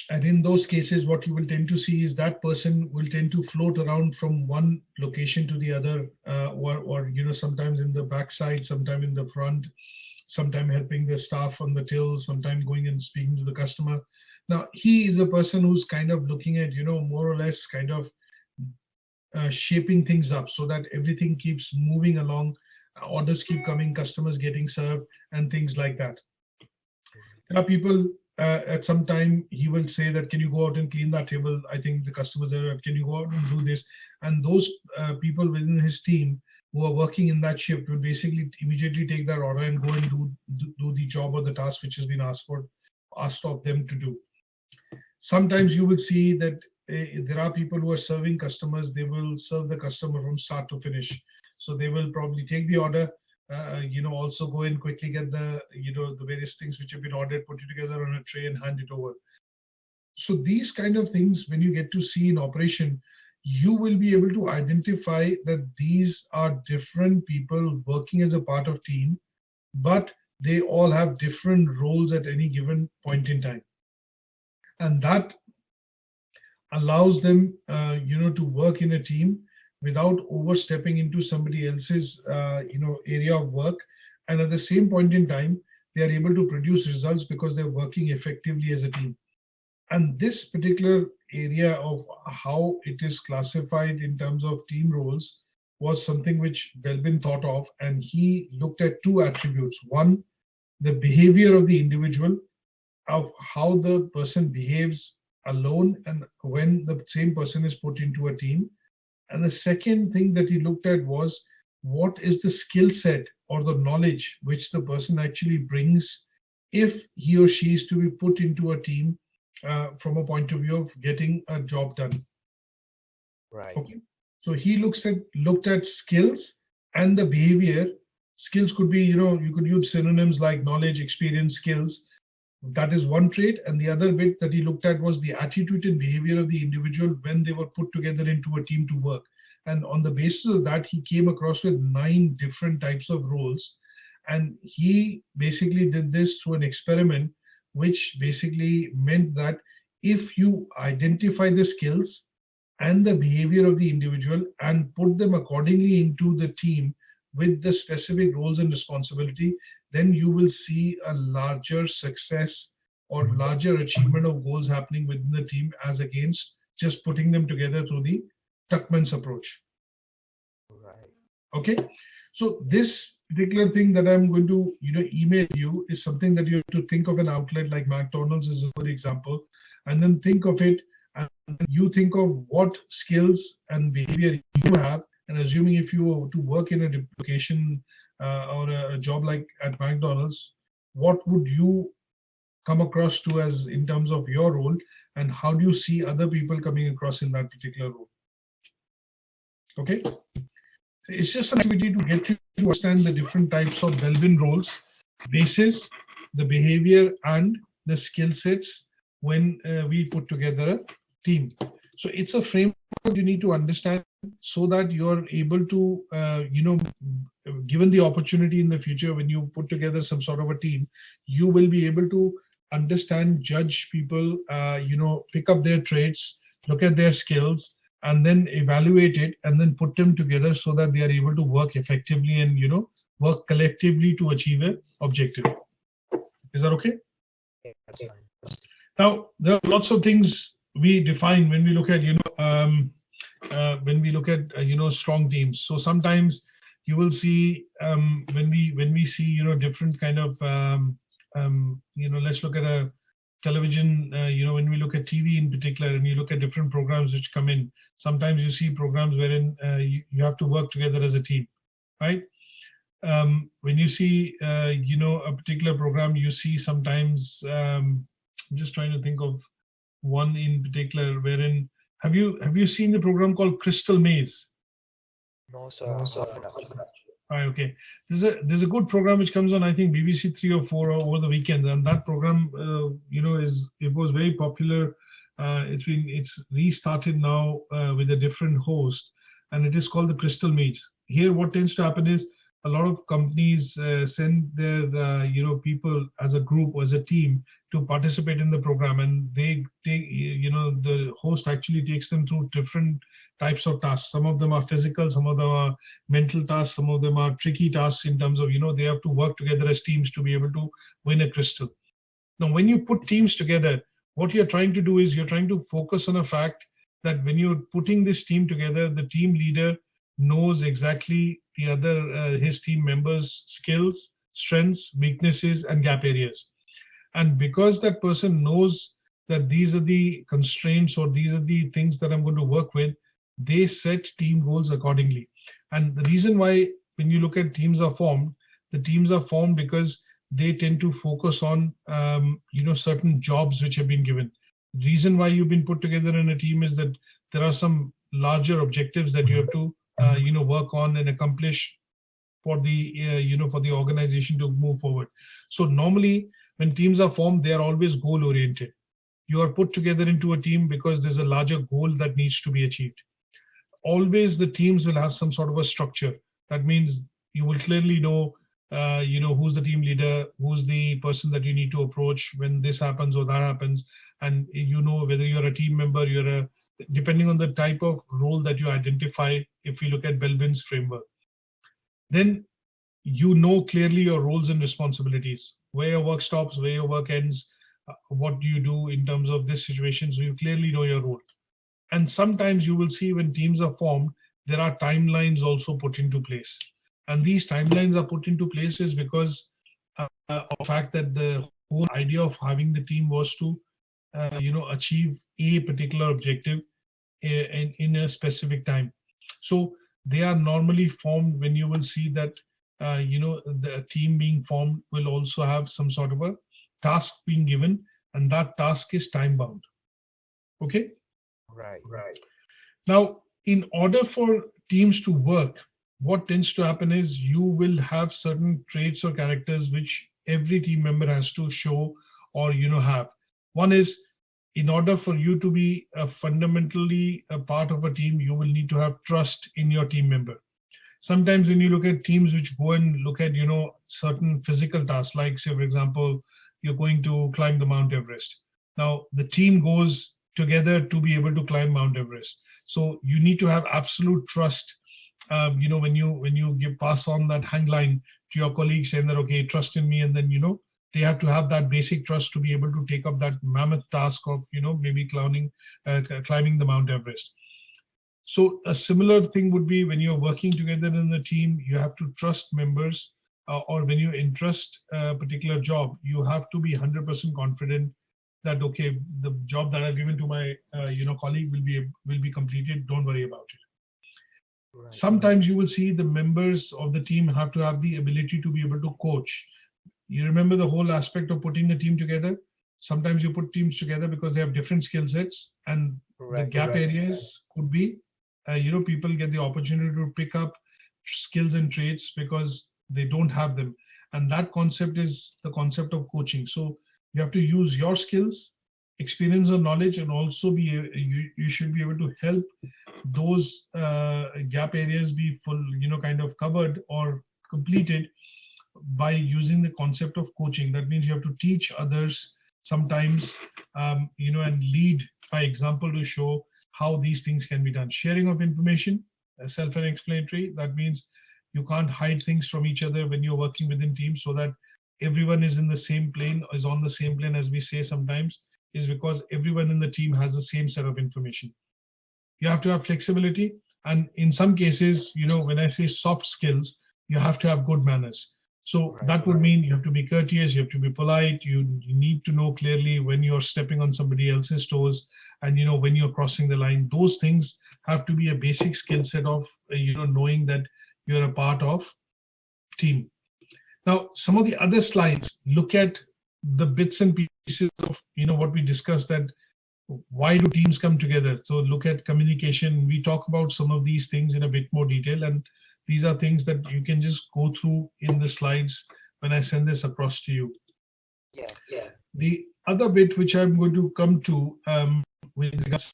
[SPEAKER 1] And in those cases, what you will tend to see is that person will tend to float around from one location to the other, or sometimes in the backside, sometime in the front, sometime helping the staff on the till, sometime going and speaking to the customer. Now, he is a person who's kind of looking at, more or less kind of shaping things up so that everything keeps moving along, orders keep coming, customers getting served, and things like that. There are people at some time he will say that, can you go out and clean that table? I think the customers are, can you go out and do this? And those people within his team who are working in that shift will basically immediately take that order and go and do the job or the task which has been asked of them to do. Sometimes you will see that there are people who are serving customers. They will serve the customer from start to finish. So they will probably take the order, also go and quickly get the various things which have been ordered, put it together on a tray and hand it over. So these kind of things, when you get to see in operation, you will be able to identify that these are different people working as a part of team, but they all have different roles at any given point in time. And that allows them, to work in a team without overstepping into somebody else's, area of work. And at the same point in time, they are able to produce results because they're working effectively as a team. And this particular area of how it is classified in terms of team roles was something which Belvin thought of, and he looked at two attributes. One, the behavior of the individual, of how the person behaves alone and when the same person is put into a team. And the second thing that he looked at was what is the skill set or the knowledge which the person actually brings if he or she is to be put into a team from a point of view of getting a job done.
[SPEAKER 2] Right.
[SPEAKER 1] Okay. So he looked at skills and the behavior. Skills could be, you could use synonyms like knowledge, experience, skills. That is one trait. And the other bit that he looked at was the attitude and behavior of the individual when they were put together into a team to work. And on the basis of that, he came across with 9 different types of roles. And he basically did this through an experiment, which basically meant that if you identify the skills and the behavior of the individual and put them accordingly into the team with the specific roles and responsibility, then you will see a larger success or larger achievement of goals happening within the team as against just putting them together through the Tuckman's approach.
[SPEAKER 2] Right.
[SPEAKER 1] Okay. So this particular thing that I'm going to email you is something that you have to think of. An outlet like McDonald's is a good example, and then think of it, and you think of what skills and behavior you have, and assuming if you were to work in a location or a job like at McDonald's, what would you come across to as in terms of your role, and how do you see other people coming across in that particular role? Okay. It's just an activity to get you to understand the different types of Belvin roles, basis, the behavior, and the skill sets when we put together a team. So it's a framework you need to understand so that you're able to, given the opportunity in the future when you put together some sort of a team, you will be able to understand, judge people, pick up their traits, look at their skills, and then evaluate it and then put them together so that they are able to work effectively and work collectively to achieve an objective. Is that okay?
[SPEAKER 2] Yeah, that's fine.
[SPEAKER 1] Now there are lots of things we define when we look at when we look at strong teams. So sometimes you will see when we see different kind of let's look at a television, when we look at TV in particular, and you look at different programs which come in, sometimes you see programs wherein you have to work together as a team, right? When you see a particular program, you see sometimes I'm just trying to think of one in particular wherein have you seen the program called Crystal Mage?
[SPEAKER 2] No, sir, I haven't actually.
[SPEAKER 1] Right, okay. There's a good program which comes on, I think, BBC 3 or 4 over the weekends, and that program it was very popular. It's restarted now with a different host, and it is called the Crystal Mage. Here, what tends to happen is a lot of companies send their people as a group or as a team to participate in the program, and they take the host actually takes them through different types of tasks. Some of them are physical, some of them are mental tasks, some of them are tricky tasks in terms of they have to work together as teams to be able to win a crystal. Now, when you put teams together, what you're trying to do is you're trying to focus on a fact that when you're putting this team together, the team leader knows exactly the other his team members' skills, strengths, weaknesses, and gap areas. And because that person knows that these are the constraints or these are the things that I'm going to work with, they set team goals accordingly. And the reason why, when you look at teams are formed, the teams are formed because they tend to focus on certain jobs which have been given. The reason why you've been put together in a team is that there are some larger objectives that you have to work on and accomplish for the for the organization to move forward. So normally when teams are formed, they are always goal oriented. You are put together into a team because there's a larger goal that needs to be achieved. Always the teams will have some sort of a structure. That means you will clearly know who's the team leader, who's the person that you need to approach when this happens or that happens, and whether you're a team member, depending on the type of role that you identify. If we look at Belvin's framework, then you know clearly your roles and responsibilities, where your work stops, where your work ends, what do you do in terms of this situation, so you clearly know your role. And sometimes you will see when teams are formed, there are timelines also put into place. And these timelines are put into places because of the fact that the whole idea of having the team was to, achieve a particular objective in a specific time. So they are normally formed when you will see that, the team being formed will also have some sort of a task being given, and that task is time bound. Okay.
[SPEAKER 2] Right.
[SPEAKER 1] Now, in order for teams to work, what tends to happen is you will have certain traits or characters which every team member has to show or have. One is, in order for you to be fundamentally a part of a team, you will need to have trust in your team member. Sometimes when you look at teams which go and look at certain physical tasks, like say for example you're going to climb the Mount Everest. Now the team goes together to be able to climb Mount Everest. So you need to have absolute trust. When you pass on that hang line to your colleagues, saying that okay, trust in me, and then they have to have that basic trust to be able to take up that mammoth task of maybe climbing the Mount Everest. So a similar thing would be when you're working together in a team, you have to trust members, or when you entrust a particular job, you have to be 100% confident that okay, the job that I've given to my colleague will be completed. Don't worry about it. Right. Sometimes you will see the members of the team have to have the ability to be able to coach. You remember the whole aspect of putting a team together. Sometimes you put teams together because they have different skill sets, and the gap areas could be people get the opportunity to pick up skills and traits because they don't have them, and that concept is the concept of coaching. So you have to use your skills, experience, or knowledge, and also you should be able to help those gap areas be full, kind of covered or completed by using the concept of coaching. That means you have to teach others sometimes, and lead by example to show how these things can be done. Sharing of information, self-explanatory. That means you can't hide things from each other when you're working within teams, so that everyone is in the same plane, is on the same plane, as we say sometimes, is because everyone in the team has the same set of information. you have to have flexibility, and in some cases, when I say soft skills, you have to have good manners. So that would mean you have to be courteous, you have to be polite, you need to know clearly when you're stepping on somebody else's toes, and when you're crossing the line. Those things have to be a basic skill set of knowing that you're a part of team. Now, some of the other slides look at the bits and pieces of what we discussed, that why do teams come together. So look at communication. We talk about some of these things in a bit more detail, and these are things that you can just go through in the slides when I send this across to you.
[SPEAKER 2] Yeah.
[SPEAKER 1] The other bit which I'm going to come to with regards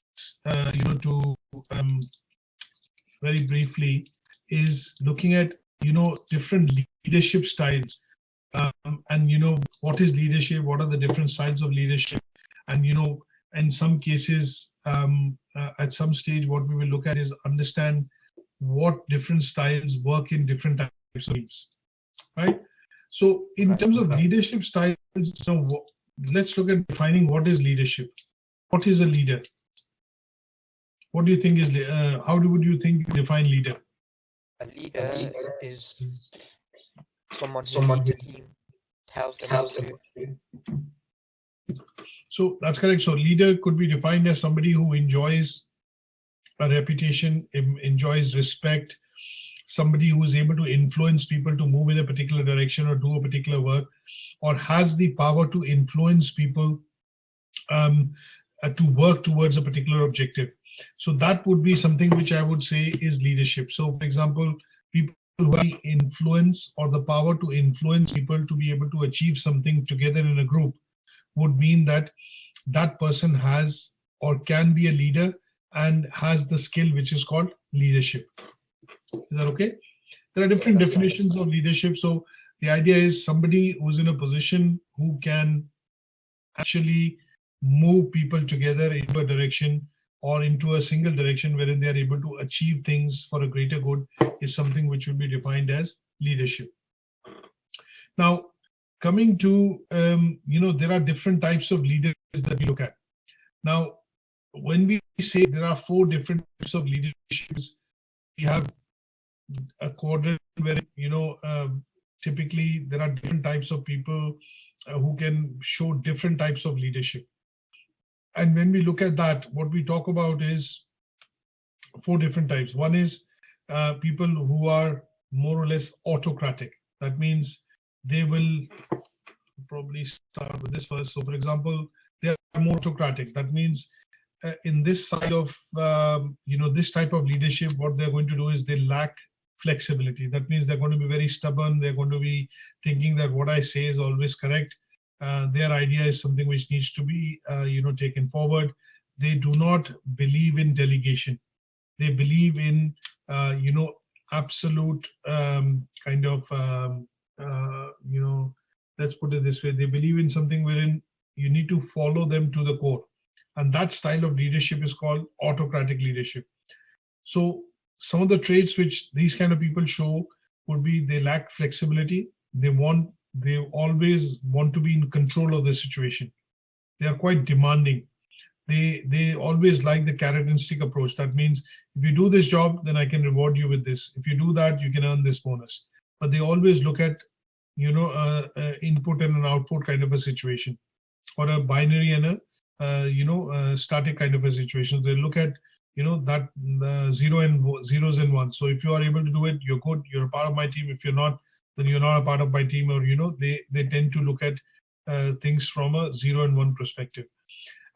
[SPEAKER 1] to very briefly is looking at different leadership styles, and what is leadership, what are the different styles of leadership, and in some cases at some stage what we will look at is understand what different styles work in different types of teams, right? So in terms of leadership styles, let's look at defining what is leadership. What is a leader? What do you think is would you think you define leader?
[SPEAKER 2] A leader is someone who leads a team, tells them what to do.
[SPEAKER 1] So that's correct. So leader could be defined as somebody who enjoys a reputation, enjoys respect, somebody who is able to influence people to move in a particular direction or do a particular work, or has the power to influence people to work towards a particular objective. So that would be something which I would say is leadership. So for example, people who have the influence or the power to influence people to be able to achieve something together in a group would mean that that person has or can be a leader and has the skill which is called leadership. Is that okay? There are different definitions of leadership. So the idea is somebody who's in a position who can actually move people together into a direction or into a single direction wherein they are able to achieve things for a greater good is something which will be defined as leadership. Now, coming to, there are different types of leaders that we look at. Now, when we say there are 4 different types of leaderships, we have a quadrant where, typically there are different types of people who can show different types of leadership. And when we look at that, what we talk about is 4 different types. One is people who are more or less autocratic. That means they will probably start with this first. So, for example, they are more autocratic. That means in this side of this type of leadership, what they're going to do is they lack flexibility. That means they're going to be very stubborn. They're going to be thinking that what I say is always correct. Their idea is something which needs to be taken forward. They do not believe in delegation. They believe in absolute kind of let's put it this way. They believe in something wherein you need to follow them to the core. And that style of leadership is called autocratic leadership. So some of the traits which these kind of people show would be they lack flexibility. They always want to be in control of the situation. They are quite demanding. They always like the carrot and stick approach. That means if you do this job, then I can reward you with this. If you do that, you can earn this bonus. But they always look at input and an output kind of a situation, or a binary and a static kind of a situation. They look at that zeros and ones. So if you are able to do it, you're good. You're a part of my team. If you're not, then you're not a part of my team. Or they tend to look at things from a 0 and 1 perspective,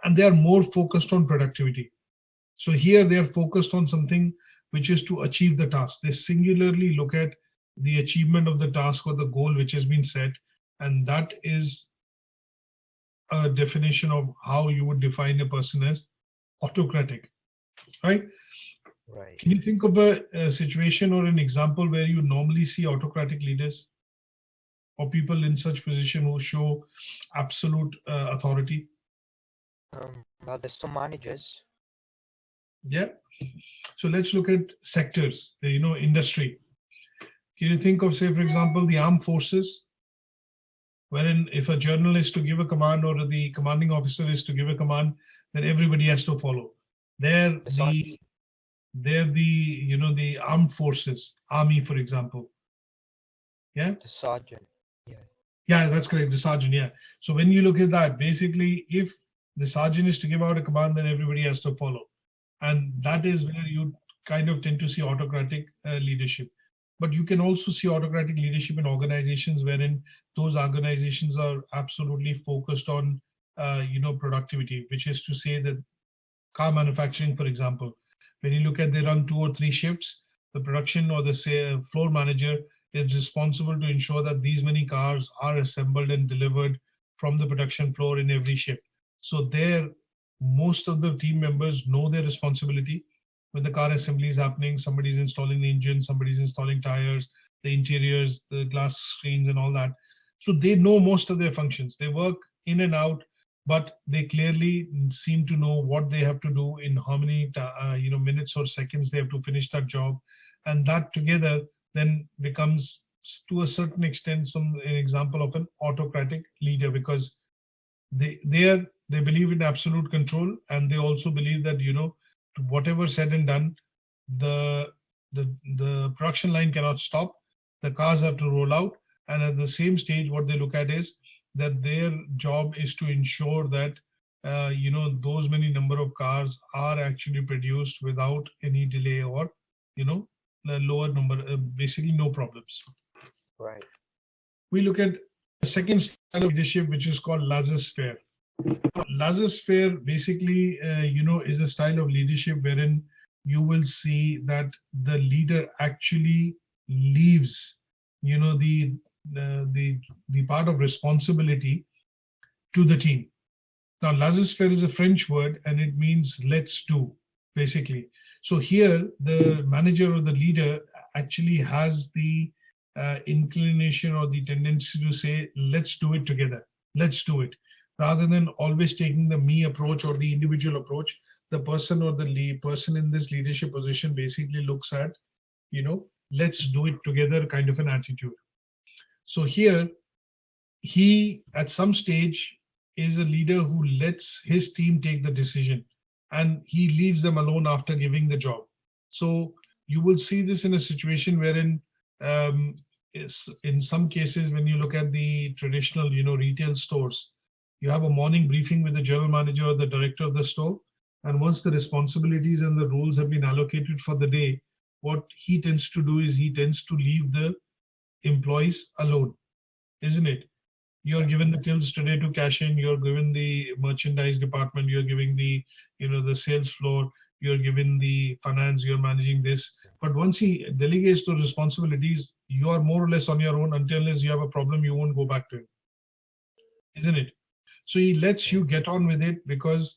[SPEAKER 1] and they are more focused on productivity. So here they are focused on something which is to achieve the task. They singularly look at the achievement of the task or the goal which has been set, and that is a definition of how you would define a person as autocratic, right?
[SPEAKER 2] Right.
[SPEAKER 1] Can you think of a situation or an example where you normally see autocratic leaders or people in such position who show absolute authority?
[SPEAKER 2] Well, there's some managers.
[SPEAKER 1] Yeah. So let's look at sectors, industry. Can you think of, say, for example, the armed forces, wherein if a general is to give a command or the commanding officer is to give a command, then everybody has to follow. There, they're the armed forces, army, for example. Yeah.
[SPEAKER 2] The sergeant. Yeah.
[SPEAKER 1] Yeah, that's correct. The sergeant. Yeah. So when you look at that, basically, if the sergeant is to give out a command, then everybody has to follow, and that is where you kind of tend to see autocratic leadership. But you can also see autocratic leadership in organizations wherein those organizations are absolutely focused on, productivity, which is to say that car manufacturing, for example, when you look at they run 2 or 3 shifts, the production or the floor manager is responsible to ensure that these many cars are assembled and delivered from the production floor in every shift. So there, most of the team members know their responsibility. When the car assembly is happening, somebody's installing the engine, somebody's installing tires, the interiors, the glass screens, and all that. So they know most of their functions. They work in and out, but they clearly seem to know what they have to do in how many minutes or seconds they have to finish that job, and that together then becomes to a certain extent an example of an autocratic leader, because they believe in absolute control, and they also believe that whatever said and done, the the production line cannot stop. The cars have to roll out, and at the same stage, what they look at is that their job is to ensure that those many number of cars are actually produced without any delay or the lower number, basically no problems.
[SPEAKER 2] Right.
[SPEAKER 1] We look at the second style of leadership, which is called laissez-faire. Laissez-faire basically, is a style of leadership wherein you will see that the leader actually leaves, the part of responsibility to the team. Now, laissez-faire is a French word, and it means let's do, basically. So here, the manager or the leader actually has the inclination or the tendency to say, let's do it together. Let's do it. Rather than always taking the me approach or the individual approach, the person or the person in this leadership position basically looks at, let's do it together kind of an attitude. So here, he at some stage is a leader who lets his team take the decision, and he leaves them alone after giving the job. So you will see this in a situation wherein in some cases, when you look at the traditional retail stores, you have a morning briefing with the general manager or the director of the store, and once the responsibilities and the roles have been allocated for the day, what he tends to do is he tends to leave the employees alone, isn't it? You're given the tills today to cash in, you're given the merchandise department, you're giving the the sales floor, you're given the finance, you're managing this. But once he delegates those responsibilities, you are more or less on your own. Until you have a problem, you won't go back to him, isn't it? So he lets you get on with it because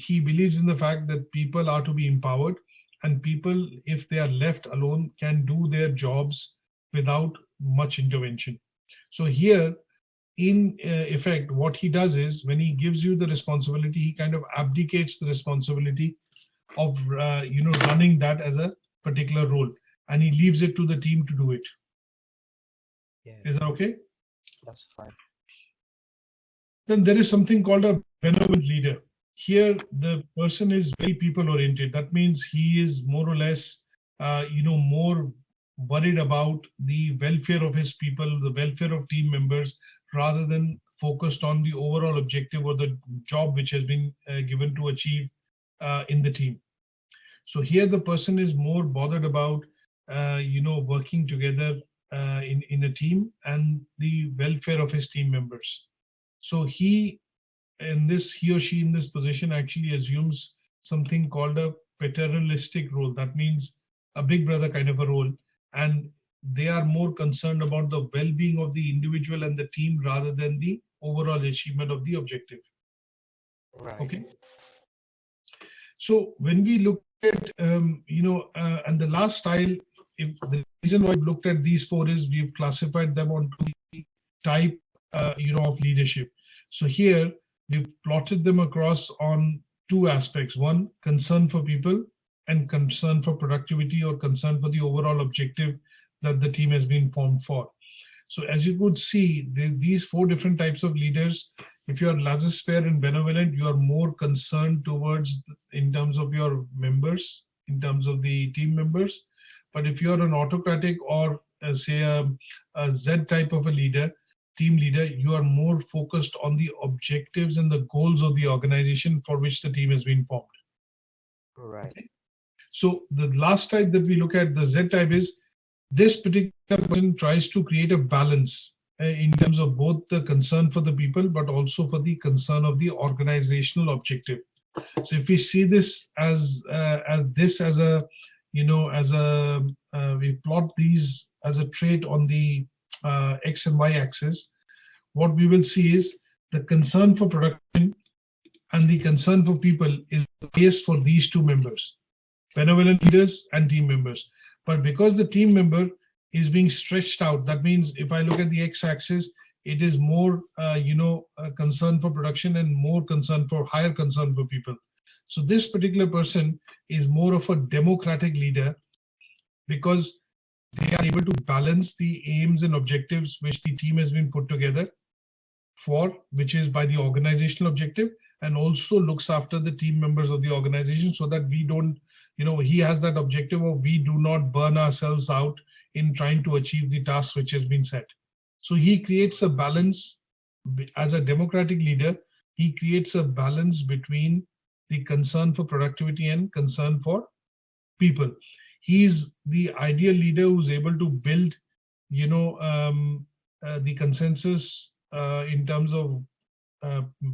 [SPEAKER 1] he believes in the fact that people are to be empowered, and people, if they are left alone, can do their jobs without much intervention. So here, in effect, what he does is when he gives you the responsibility, he kind of abdicates the responsibility of running that as a particular role, and he leaves it to the team to do it.
[SPEAKER 2] Yeah.
[SPEAKER 1] Is that okay?
[SPEAKER 2] That's fine.
[SPEAKER 1] Then there is something called a benevolent leader. Here, the person is very people-oriented. That means he is more or less, more worried about the welfare of his people, the welfare of team members, rather than focused on the overall objective or the job which has been given to achieve in the team. So here, the person is more bothered about, working together in a team and the welfare of his team members. So he or she in this position actually assumes something called a paternalistic role. That means a big brother kind of a role, and they are more concerned about the well-being of the individual and the team rather than the overall achievement of the objective.
[SPEAKER 2] Right.
[SPEAKER 1] Okay. So when we look at and the last style, if the reason why I've looked at these four is we've classified them onto the type of leadership. So here we've plotted them across on two aspects: one, concern for people, and concern for productivity or concern for the overall objective that the team has been formed for. So as you could see, these four different types of leaders. If you are laissez-faire and benevolent, you are more concerned towards in terms of your members, in terms of the team members. But if you're an autocratic or say a Z type of a leader, team leader, you are more focused on the objectives and the goals of the organization for which the team has been formed.
[SPEAKER 2] Right.
[SPEAKER 1] So the last type that we look at, the Z type, is this particular person tries to create a balance in terms of both the concern for the people, but also for the concern of the organizational objective. So if we see this as a, you know, as a we plot these as a trait on the X and Y axis, what we will see is the concern for production and the concern for people is the base for these two members, benevolent leaders and team members. But because the team member is being stretched out, that means if I look at the X-axis, it is more, concern for production and more concern for higher concern for people. So this particular person is more of a democratic leader because they are able to balance the aims and objectives which the team has been put together for, which is by the organizational objective, and also looks after the team members of the organization so that we don't, he has that objective of we do not burn ourselves out in trying to achieve the task which has been set. So he creates a balance as a democratic leader. He creates a balance between the concern for productivity and concern for people. He's the ideal leader who's able to build, the consensus in terms of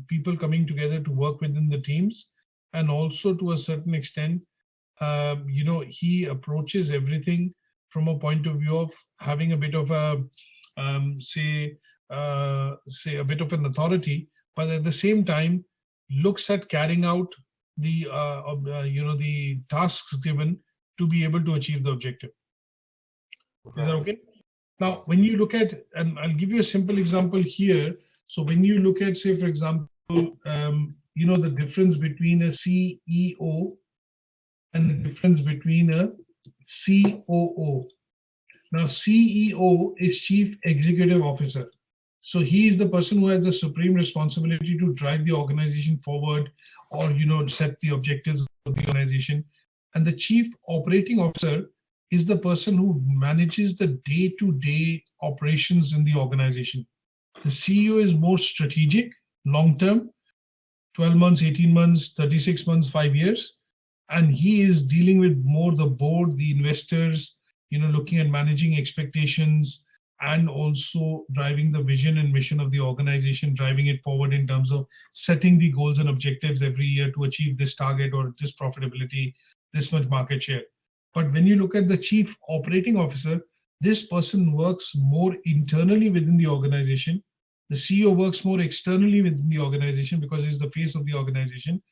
[SPEAKER 1] people coming together to work within the teams, and also to a certain extent, he approaches everything from a point of view of having a bit of a, say a bit of an authority, but at the same time looks at carrying out the, the tasks given to be able to achieve the objective. Is that okay? Now, when you look at, and I'll give you a simple example here. So when you look at, say, for example, the difference between a CEO and the difference between a COO. Now, CEO is Chief Executive Officer. So he is the person who has the supreme responsibility to drive the organization forward, or, set the objectives of the organization. And the Chief Operating Officer is the person who manages the day-to-day operations in the organization. The CEO is more strategic, long-term, 12 months, 18 months, 36 months, 5 years. And he is dealing with more the board, the investors, looking at managing expectations and also driving the vision and mission of the organization, driving it forward in terms of setting the goals and objectives every year to achieve this target or this profitability, this much market share. But when you look at the Chief Operating Officer, this person works more internally within the organization. The CEO works more externally within the organization because he's the face of the organization.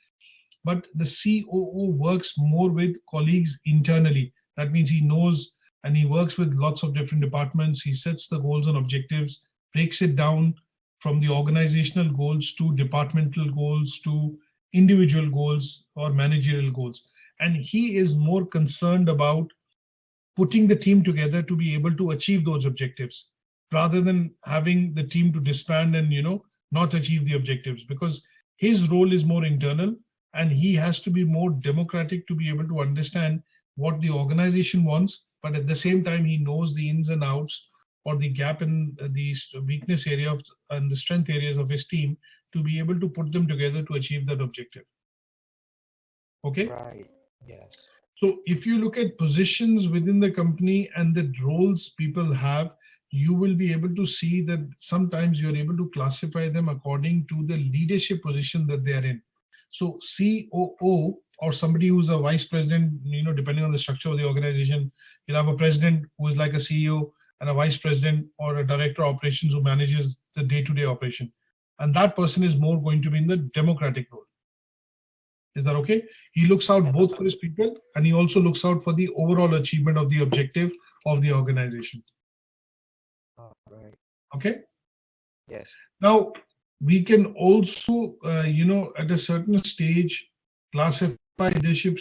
[SPEAKER 1] But the COO works more with colleagues internally. That means he knows and he works with lots of different departments. He sets the goals and objectives, breaks it down from the organizational goals to departmental goals to individual goals or managerial goals. And he is more concerned about putting the team together to be able to achieve those objectives, rather than having the team to disband and, not achieve the objectives, because his role is more internal and he has to be more democratic to be able to understand what the organization wants, but at the same time, he knows the ins and outs or the gap in the weakness area and the strength areas of his team to be able to put them together to achieve that objective. Okay?
[SPEAKER 2] Right. Yes.
[SPEAKER 1] So if you look at positions within the company and the roles people have, you will be able to see that sometimes you're able to classify them according to the leadership position that they are in. So COO, or somebody who's a vice president, depending on the structure of the organization, you'll have a president who is like a CEO and a vice president or a director of operations who manages the day-to-day operation. And that person is more going to be in the democratic role. Is that okay? He looks out both for his people and he also looks out for the overall achievement of the objective of the organization.
[SPEAKER 2] All right.
[SPEAKER 1] Okay?
[SPEAKER 2] Yes.
[SPEAKER 1] Now, we can also, at a certain stage, classify leadership.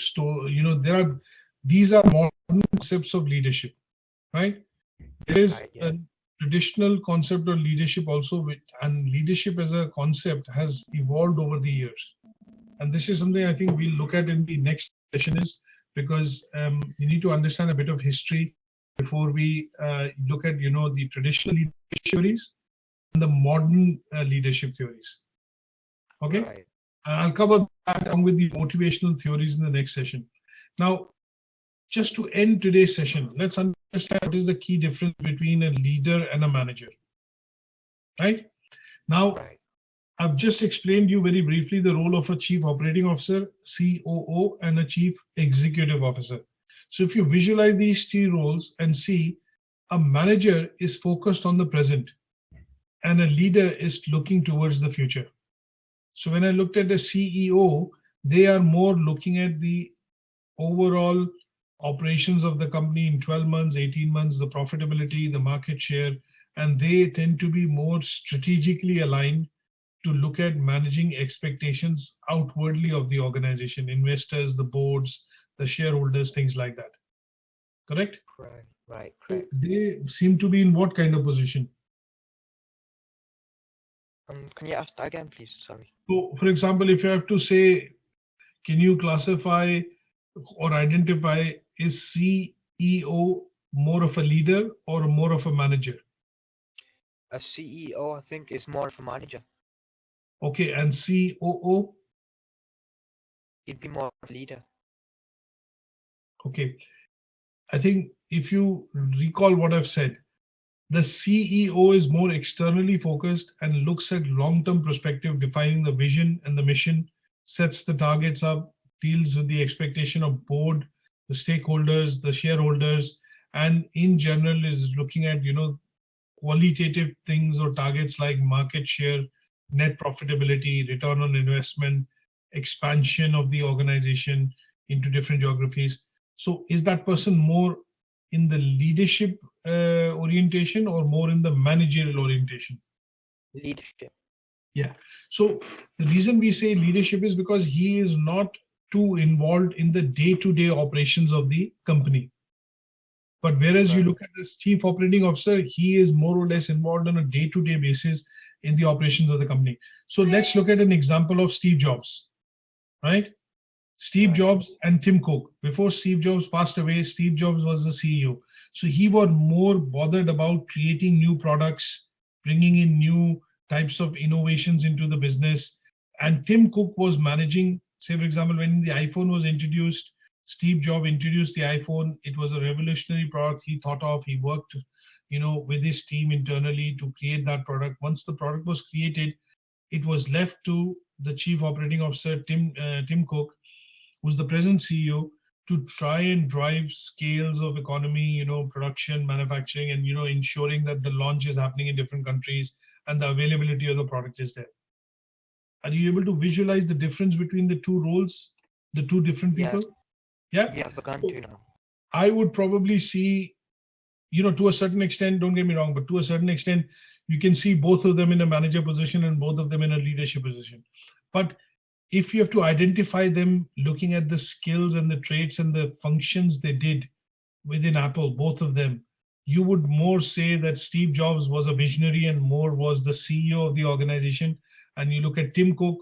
[SPEAKER 1] These are modern concepts of leadership, right? There is a traditional concept of leadership also, and leadership as a concept has evolved over the years. And this is something I think we'll look at in the next session, is because you need to understand a bit of history before we look at, the traditional leadership theories and the modern leadership theories. Okay,
[SPEAKER 2] Right.
[SPEAKER 1] I'll cover that along with the motivational theories in the next session. Now, just to end today's session, let's understand what is the key difference between a leader and a manager. Right? Now,
[SPEAKER 2] Right.
[SPEAKER 1] I've just explained you very briefly the role of a chief operating officer, COO, and a chief executive officer. So if you visualize these three roles and see, a manager is focused on the present and a leader is looking towards the future. So when I looked at the CEO, they are more looking at the overall operations of the company in 12 months, 18 months, the profitability, the market share, and they tend to be more strategically aligned to look at managing expectations outwardly of the organization, investors, the boards, the shareholders, things like that. Correct?
[SPEAKER 2] Correct. Right.
[SPEAKER 1] So
[SPEAKER 2] Correct.
[SPEAKER 1] they seem to be in what kind of position?
[SPEAKER 2] Can you ask that again, please? Sorry.
[SPEAKER 1] So, for example, if you have to say, can you classify or identify, is CEO more of a leader or more of a manager?
[SPEAKER 2] A CEO, I think, is more of a manager.
[SPEAKER 1] Okay, and COO?
[SPEAKER 2] He'd be more of a leader.
[SPEAKER 1] Okay, I think if you recall what I've said, the CEO is more externally focused and looks at long-term perspective, defining the vision and the mission, sets the targets up, deals with the expectation of board, the stakeholders, the shareholders, and in general is looking at, qualitative things or targets like market share, net profitability, return on investment, expansion of the organization into different geographies. So is that person more in the leadership orientation or more in the managerial orientation?
[SPEAKER 2] Leadership.
[SPEAKER 1] Yeah. So the reason we say leadership is because he is not too involved in the day-to-day operations of the company. But whereas you
[SPEAKER 2] Right.
[SPEAKER 1] look at this chief operating officer, he is more or less involved on a day-to-day basis in the operations of the company. So let's look at an example of Steve Jobs, right? Steve
[SPEAKER 2] Right.
[SPEAKER 1] Jobs and Tim Cook. Before Steve Jobs passed away, Steve Jobs was the CEO. So he was more bothered about creating new products, bringing in new types of innovations into the business. And Tim Cook was managing, say, for example, when the iPhone was introduced, Steve Jobs introduced the iPhone. It was a revolutionary product he thought of. He worked, with his team internally to create that product. Once the product was created, it was left to the chief operating officer, Tim Cook, who's the present CEO, to try and drive scales of economy, production, manufacturing, and, ensuring that the launch is happening in different countries and the availability of the product is there. Are you able to visualize the difference between the two roles, the two different
[SPEAKER 2] Yes.
[SPEAKER 1] people? Yeah.
[SPEAKER 2] Yeah, I've begun to now.
[SPEAKER 1] I would probably see, to a certain extent, don't get me wrong, but to a certain extent, you can see both of them in a manager position and both of them in a leadership position. But if you have to identify them looking at the skills and the traits and the functions they did within Apple, both of them, you would more say that Steve Jobs was a visionary and more was the CEO of the organization. And you look at Tim Cook,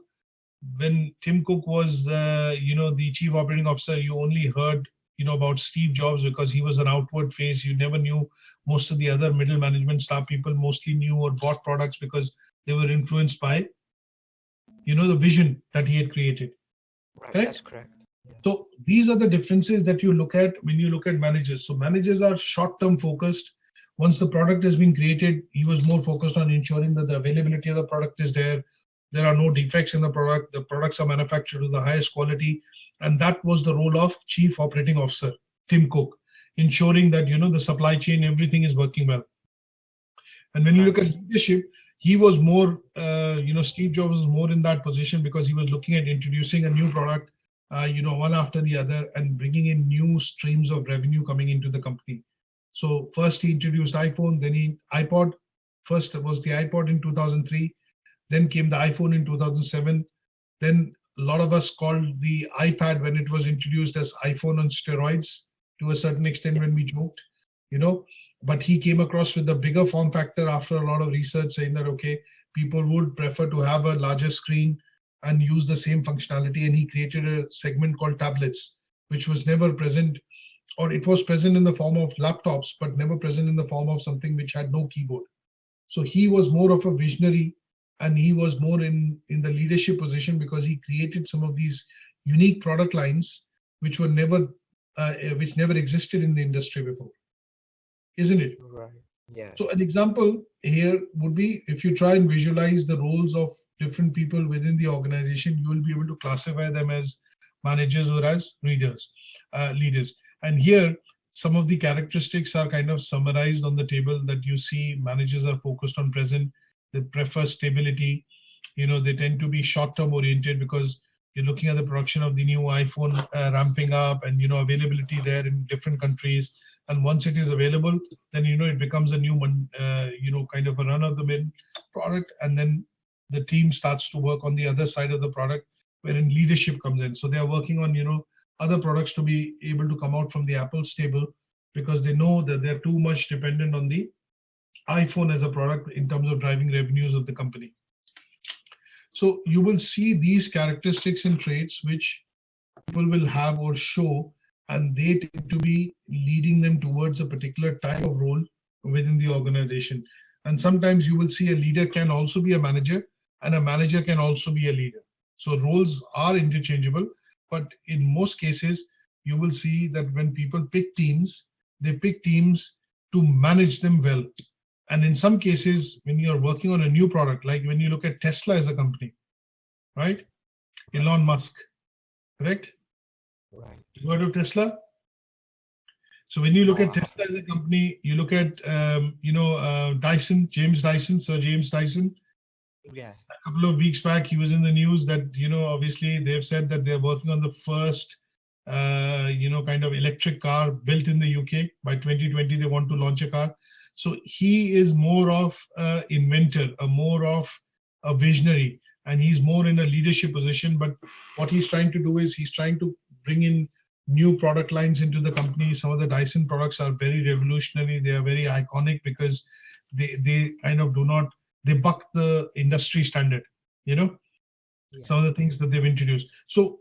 [SPEAKER 1] when Tim Cook was, the chief operating officer, you only heard, about Steve Jobs because he was an outward face. You never knew most of the other middle management staff people mostly knew or bought products because they were influenced by, the vision that he had created.
[SPEAKER 2] Right.
[SPEAKER 1] Correct?
[SPEAKER 2] That's correct. Yeah.
[SPEAKER 1] So these are the differences that you look at when you look at managers. So managers are short-term focused. Once the product has been created, he was more focused on ensuring that the availability of the product is there. There are no defects in the product. The products are manufactured to the highest quality. And that was the role of Chief Operating Officer, Tim Cook, ensuring that, the supply chain, everything is working well. And when you look at leadership, he was more, Steve Jobs was more in that position because he was looking at introducing a new product, one after the other and bringing in new streams of revenue coming into the company. So first he introduced iPhone, then iPod. First was the iPod in 2003, then came the iPhone in 2007. Then a lot of us called the iPad when it was introduced as iPhone on steroids to a certain extent when we joked, but he came across with a bigger form factor after a lot of research saying that, okay, people would prefer to have a larger screen and use the same functionality. And he created a segment called tablets, which was never present, or it was present in the form of laptops, but never present in the form of something which had no keyboard. So he was more of a visionary, and he was more in the leadership position because he created some of these unique product lines which were never which never existed in the industry before, isn't it?
[SPEAKER 2] Right. Yeah.
[SPEAKER 1] So an example here would be, if you try and visualize the roles of different people within the organization, you will be able to classify them as managers or as leaders. And here, some of the characteristics are kind of summarized on the table that you see. Managers are focused on present. They prefer stability. They tend to be short-term oriented because you're looking at the production of the new iPhone ramping up, and availability there in different countries. And once it is available, then it becomes a new one, kind of a run-of-the-mill product, and then the team starts to work on the other side of the product, wherein leadership comes in. So they are working on other products to be able to come out from the Apple stable, because they know that they're too much dependent on the iPhone as a product in terms of driving revenues of the company. So you will see these characteristics and traits which people will have or show, and they tend to be leading them towards a particular type of role within the organization. And sometimes you will see a leader can also be a manager, and a manager can also be a leader. So roles are interchangeable, but in most cases, you will see that when people pick teams, they pick teams to manage them well. And in some cases, when you're working on a new product, like when you look at Tesla as a company, right? Elon Musk, correct?
[SPEAKER 2] Right.
[SPEAKER 1] You heard of Tesla? So when you look at Tesla as a company, you look at Dyson, Sir James Dyson.
[SPEAKER 2] Yeah.
[SPEAKER 1] A couple of weeks back, he was in the news that obviously they've said that they're working on the first kind of electric car built in the UK. By 2020, they want to launch a car. So he is more of an inventor, more of a visionary, and he's more in a leadership position. But what he's trying to do is he's trying to bring in new product lines into the company. Some of the Dyson products are very revolutionary. They are very iconic because they kind of they buck the industry standard,
[SPEAKER 2] Yeah.
[SPEAKER 1] some of the things that they've introduced. So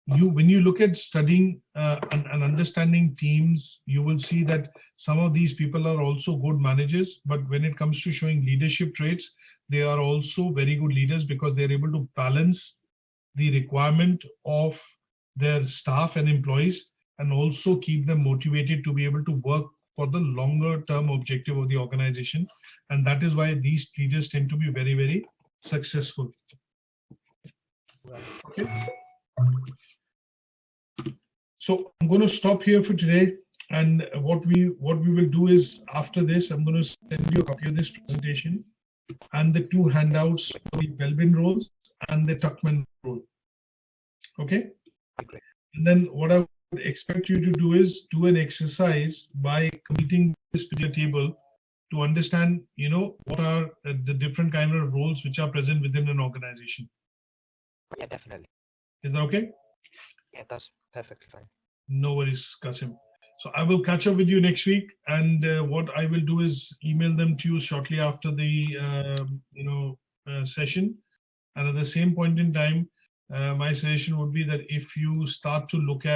[SPEAKER 1] when you look at studying and understanding teams, you will see that some of these people are also good managers, but when it comes to showing leadership traits, they are also very good leaders because they're able to balance the requirement of their staff and employees, and also keep them motivated to be able to work for the longer term objective of the organization. And that is why these leaders tend to be very, very successful.
[SPEAKER 2] Right.
[SPEAKER 1] Okay. So I'm going to stop here for today. And what we will do is, after this, I'm going to send you a copy of this presentation and the two handouts for the Belvin roles and the Tuckman role. Okay.
[SPEAKER 2] Great.
[SPEAKER 1] And then what I would expect you to do is do an exercise by completing this particular table to understand, what are the different kind of roles which are present within an organization.
[SPEAKER 2] Yeah, definitely.
[SPEAKER 1] Is that okay?
[SPEAKER 2] Yeah, that's perfectly fine.
[SPEAKER 1] No worries, Qasim. So I will catch up with you next week, and what I will do is email them to you shortly after the session. And at the same point in time, my suggestion would be that if you start to look at